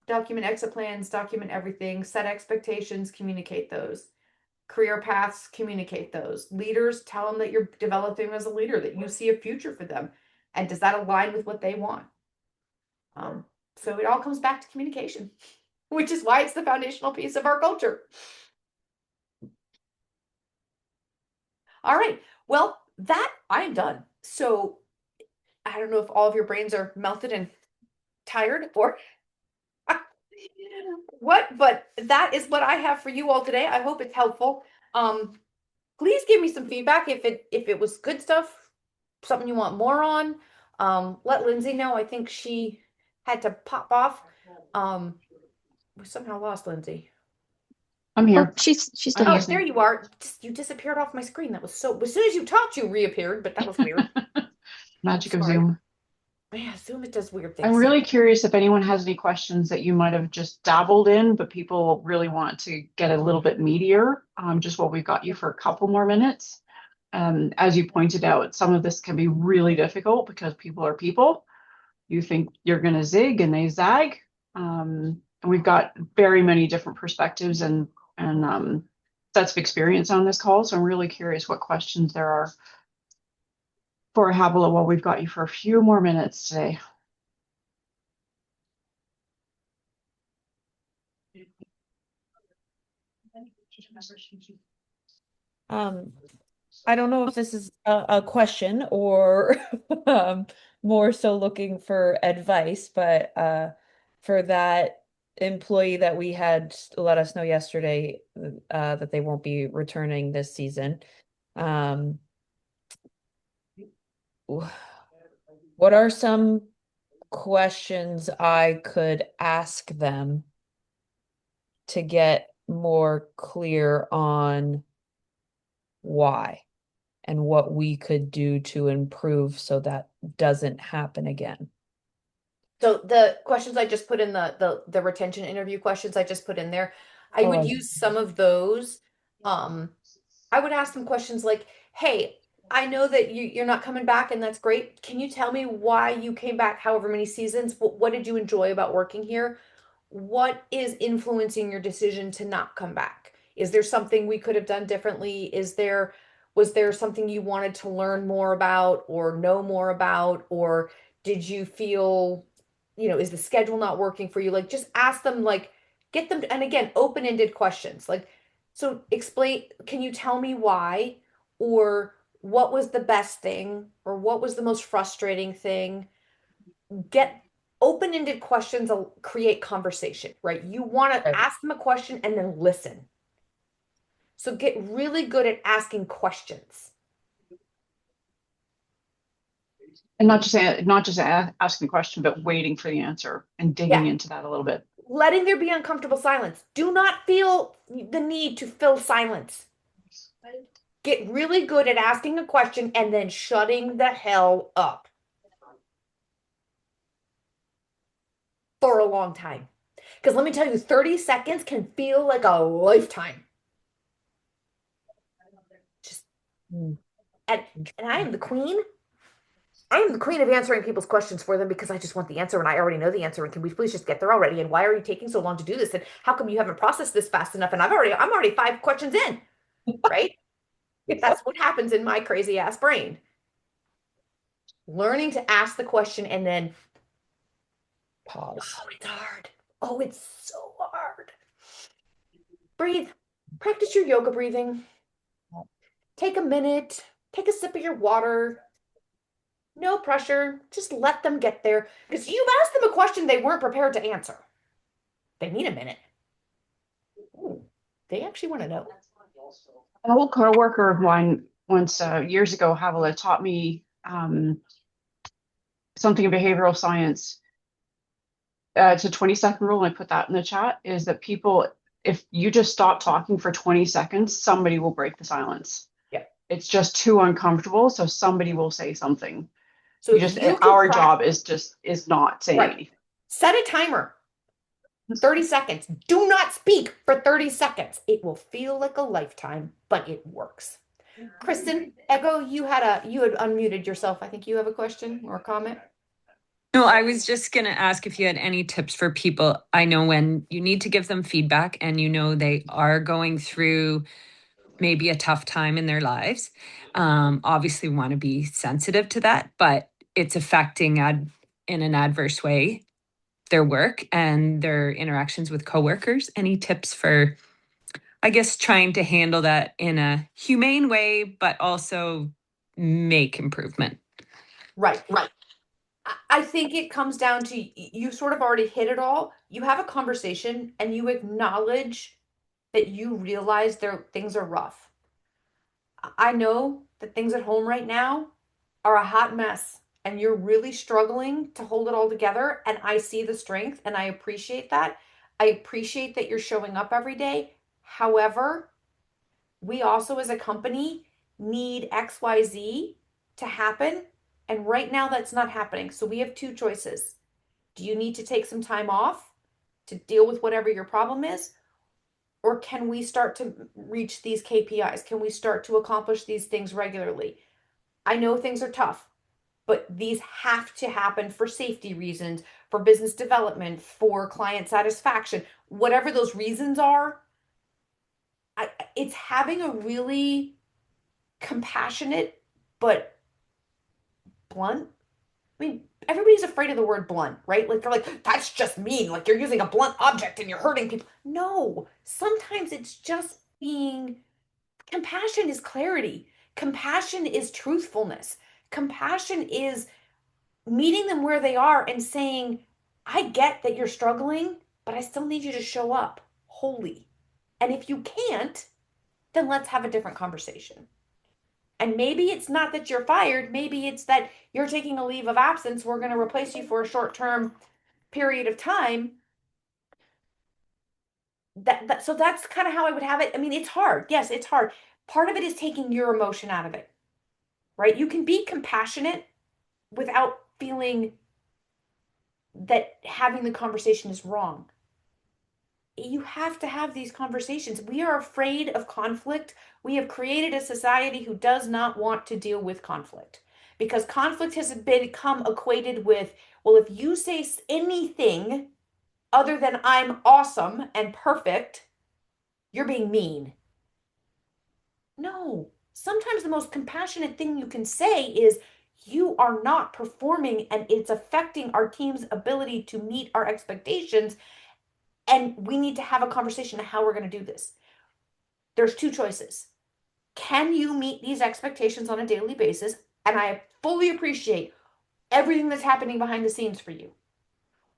exit plans, document everything, set expectations, communicate those. Career paths, communicate those. Leaders, tell them that you're developing as a leader, that you see a future for them. And does that align with what they want? So it all comes back to communication, which is why it's the foundational piece of our culture. All right. Well, that I'm done. So I don't know if all of your brains are melted and tired or what, but that is what I have for you all today. I hope it's helpful. Please give me some feedback if it was good stuff, something you want more on. Let Lindsay know. I think she had to pop off. We somehow lost Lindsay. I'm Oh, here. she's still I'm here. Oh, there you are. You disappeared off my screen. That was so. As soon as you talked, you reappeared, but that was weird. Magic of Sorry. Zoom. Yeah, Zoom, it does weird things. I'm really curious if anyone has any questions that you might have just dabbled in, but people really want to get a little bit meatier. Just while we've got you for a couple more minutes. As you pointed out, some of this can be really difficult because people are people. You think you're going to zig and they zag. And we've got very many different perspectives and sets of experience on this call. So I'm really curious what questions there are for Habila while we've got you for a few more minutes today. I don't know if this is a question or more so looking for advice, but for that employee that we had let us know yesterday that they won't be returning this season. What are some questions I could ask them to get more clear on why and what we could do to improve so that doesn't happen again? So the questions I just put in the retention interview questions I just put in there, I would use some of those. I would ask them questions like, hey, I know that you're not coming back and that's great. Can you tell me why you came back however many seasons? What did you enjoy about working here? What is influencing your decision to not come back? Is there something we could have done differently? Was there something you wanted to learn more about or know more about? Or did you feel, is the schedule not working for you? Like, just ask them, like, get them, and again, open-ended questions. Like, so explain, can you tell me why? Or what was the best thing? Or what was the most frustrating thing? Get open-ended questions create conversation, right? You want to ask them a question and then listen. So get really good at asking questions. And not just asking the question, but waiting for the answer and digging into that a little bit. Letting there be uncomfortable silence. Do not feel the need to fill silence. Get really good at asking a question and then shutting the hell up for a long time. Because let me tell you, 30 seconds can feel like a lifetime. Just, and I am the queen. I am the queen of answering people's questions for them because I just want the answer and I already know the answer. And can we please just get there already? And why are you taking so long to do this? And how come you haven't processed this fast enough? And I'm already 5 questions in, right? That's what happens in my crazy ass brain. Learning to ask the question and then Pause. oh, it's hard. Oh, it's so hard. Breathe. Practice your yoga breathing. Take a minute. Take a sip of your water. No pressure. Just let them get there. Because you've asked them a question they weren't prepared to answer. They need a minute. Ooh, they actually want to know. An old coworker of mine once years ago, Havila, taught me something in behavioral science. It's a 20-second rule, and I put that in the chat, is that people, if you just stop talking for 20 seconds, somebody will break the silence. Yeah. It's just too uncomfortable, so somebody will say something. So You if just, you can our job is not saying Right. anything. Set a timer. 30 seconds. Do not speak for 30 seconds. It will feel like a lifetime, but it works. Kristen, Ego, you had unmuted yourself. I think you have a question or a comment. No, I was just going to ask if you had any tips for people. I know when you need to give them feedback and you know they are going through maybe a tough time in their lives. Obviously, we want to be sensitive to that, but it's affecting in an adverse way their work and their interactions with coworkers. Any tips for, I guess, trying to handle that in a humane way, but also make improvement? Right. I think it comes down to you sort of already hit it all. You have a conversation and you acknowledge that you realize things are rough. I know that things at home right now are a hot mess and you're really struggling to hold it all together. And I see the strength and I appreciate that. I appreciate that you're showing up every day. However, we also as a company need XYZ to happen. And right now that's not happening. So we have two choices. Do you need to take some time off to deal with whatever your problem is? Or can we start to reach these KPIs? Can we start to accomplish these things regularly? I know things are tough, but these have to happen for safety reasons, for business development, for client satisfaction, whatever those reasons are. It's having a really compassionate but blunt. I mean, everybody's afraid of the word blunt, right? Like they're like, that's just mean. Like you're using a blunt object and you're hurting people. No, sometimes it's just being compassion is clarity. Compassion is truthfulness. Compassion is meeting them where they are and saying, I get that you're struggling, but I still need you to show up wholly. And if you can't, then let's have a different conversation. And maybe it's not that you're fired, maybe it's that you're taking a leave of absence. We're going to replace you for a short-term period of time. So that's kind of how I would have it. I mean, it's hard. Yes, it's hard. Part of it is taking your emotion out of it, right? You can be compassionate without feeling that having the conversation is wrong. You have to have these conversations. We are afraid of conflict. We have created a society who does not want to deal with conflict because conflict has become equated with, well, if you say anything other than I'm awesome and perfect, you're being mean. No, sometimes the most compassionate thing you can say is, you are not performing and it's affecting our team's ability to meet our expectations. And we need to have a conversation on how we're going to do this. There's two choices. Can you meet these expectations on a daily basis? And I fully appreciate everything that's happening behind the scenes for you.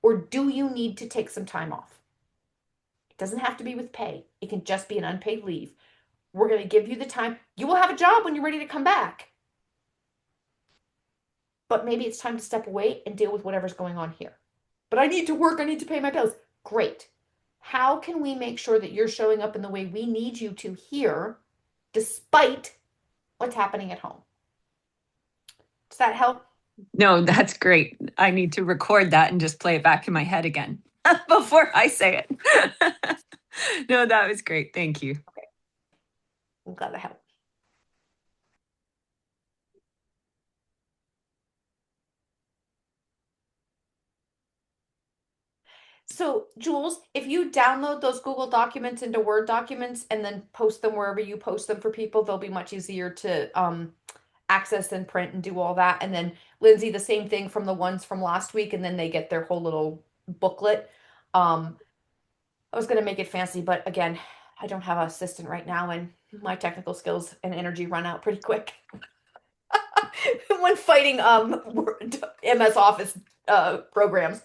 Or do you need to take some time off? It doesn't have to be with pay. It can just be an unpaid leave. We're going to give you the time. You will have a job when you're ready to come back. But maybe it's time to step away and deal with whatever's going on here. But I need to work. I need to pay my bills. Great. How can we make sure that you're showing up in the way we need you to here, despite what's happening at home? Does that help? No, that's great. I need to record that and just play it back in my head again before I say it. No, that was great. Thank you. Okay. I'm glad that helped. So, Jules, if you download those Google Documents into Word documents and then post them wherever you post them for people, they'll be much easier to access and print and do all that. And then Lindsay, the same thing from the ones from last week, and then they get their whole little booklet. I was going to make it fancy, but again, I don't have an assistant right now, and my technical skills and energy run out pretty quick when fighting MS Office programs.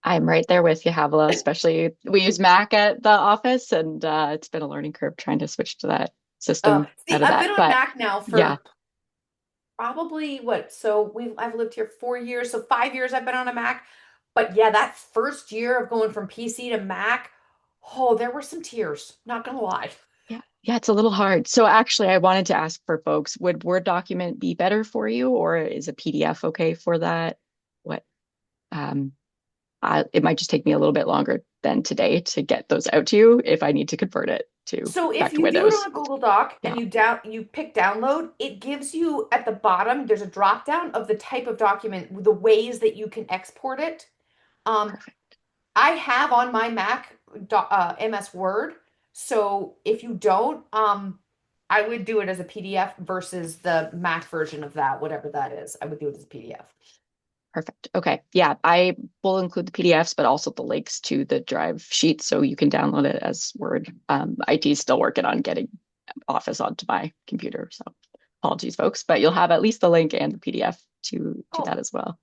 I'm right there with you, Havila, especially we use Mac at the office, and it's been a learning curve trying to switch to that system See, out of I've that. been on But Mac now for yeah, probably what? So I've lived here 4 years, so 5 years I've been on a Mac. But yeah, that first year of going from PC to Mac, oh, there were some tears. Not gonna lie. yeah, it's a little hard. So actually, I wanted to ask for folks, would Word document be better for you, or is a PDF okay for that? What um it might just take me a little bit longer than today to get those out to you if I need to convert it to So back if to you do it Windows. on a Google Doc Yeah, and you pick download, it gives you at the bottom, there's a drop down of the type of document, the ways that you can export it. perfect. I have on my Mac MS Word. So if you don't, I would do it as a PDF versus the Mac version of that, whatever that is. I would do it as a PDF. Perfect. Okay. Yeah, I will include the PDFs, but also the links to the Drive sheet so you can download it as Word. IT is still working on getting Office onto my computer, so apologies, folks, but you'll have at least the link and the PDF to Oh, that as well.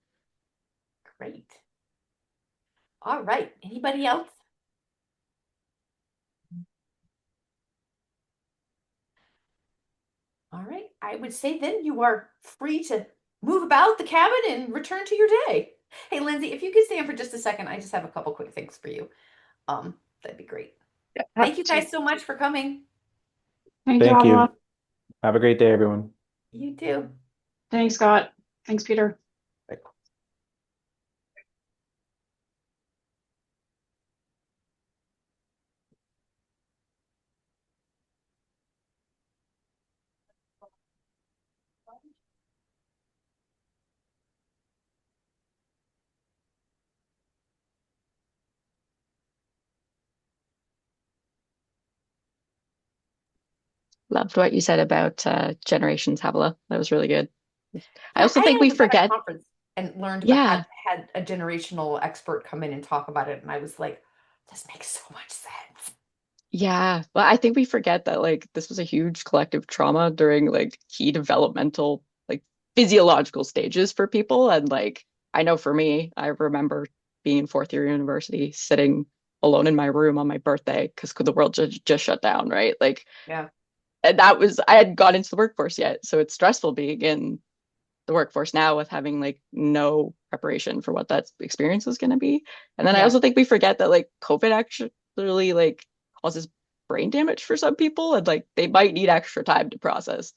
great. All right. Anybody else? All right. I would say then you are free to move about the cabin and return to your day. Hey, Lindsay, if you could stay on for just a second, I just have a couple quick things for you. That'd be great. Thank you guys so much for coming. Thank you, Thank you. Alma. Have a great day, everyone. You too. Thanks, Scott. Thanks, Peter. Bye. Loved what you said about generations, Havila. That was really good. I Yeah, also I think we was at a forget. conference and learned about Yeah, had a generational expert come in and talk about it, and I was like, this makes so much sense. yeah. Well, I think we forget that like this was a huge collective trauma during like key developmental, like physiological stages for people. And like I know for me, I remember being in fourth year university, sitting alone in my room on my birthday because the world just shut down, right? Like, Yeah. and that was I hadn't got into the workforce yet, so it's stressful being in the workforce now with having like no preparation for what that experience is going to be. And then I Yeah. also think we forget that like COVID actually like causes brain damage for some people and like they might need extra time to process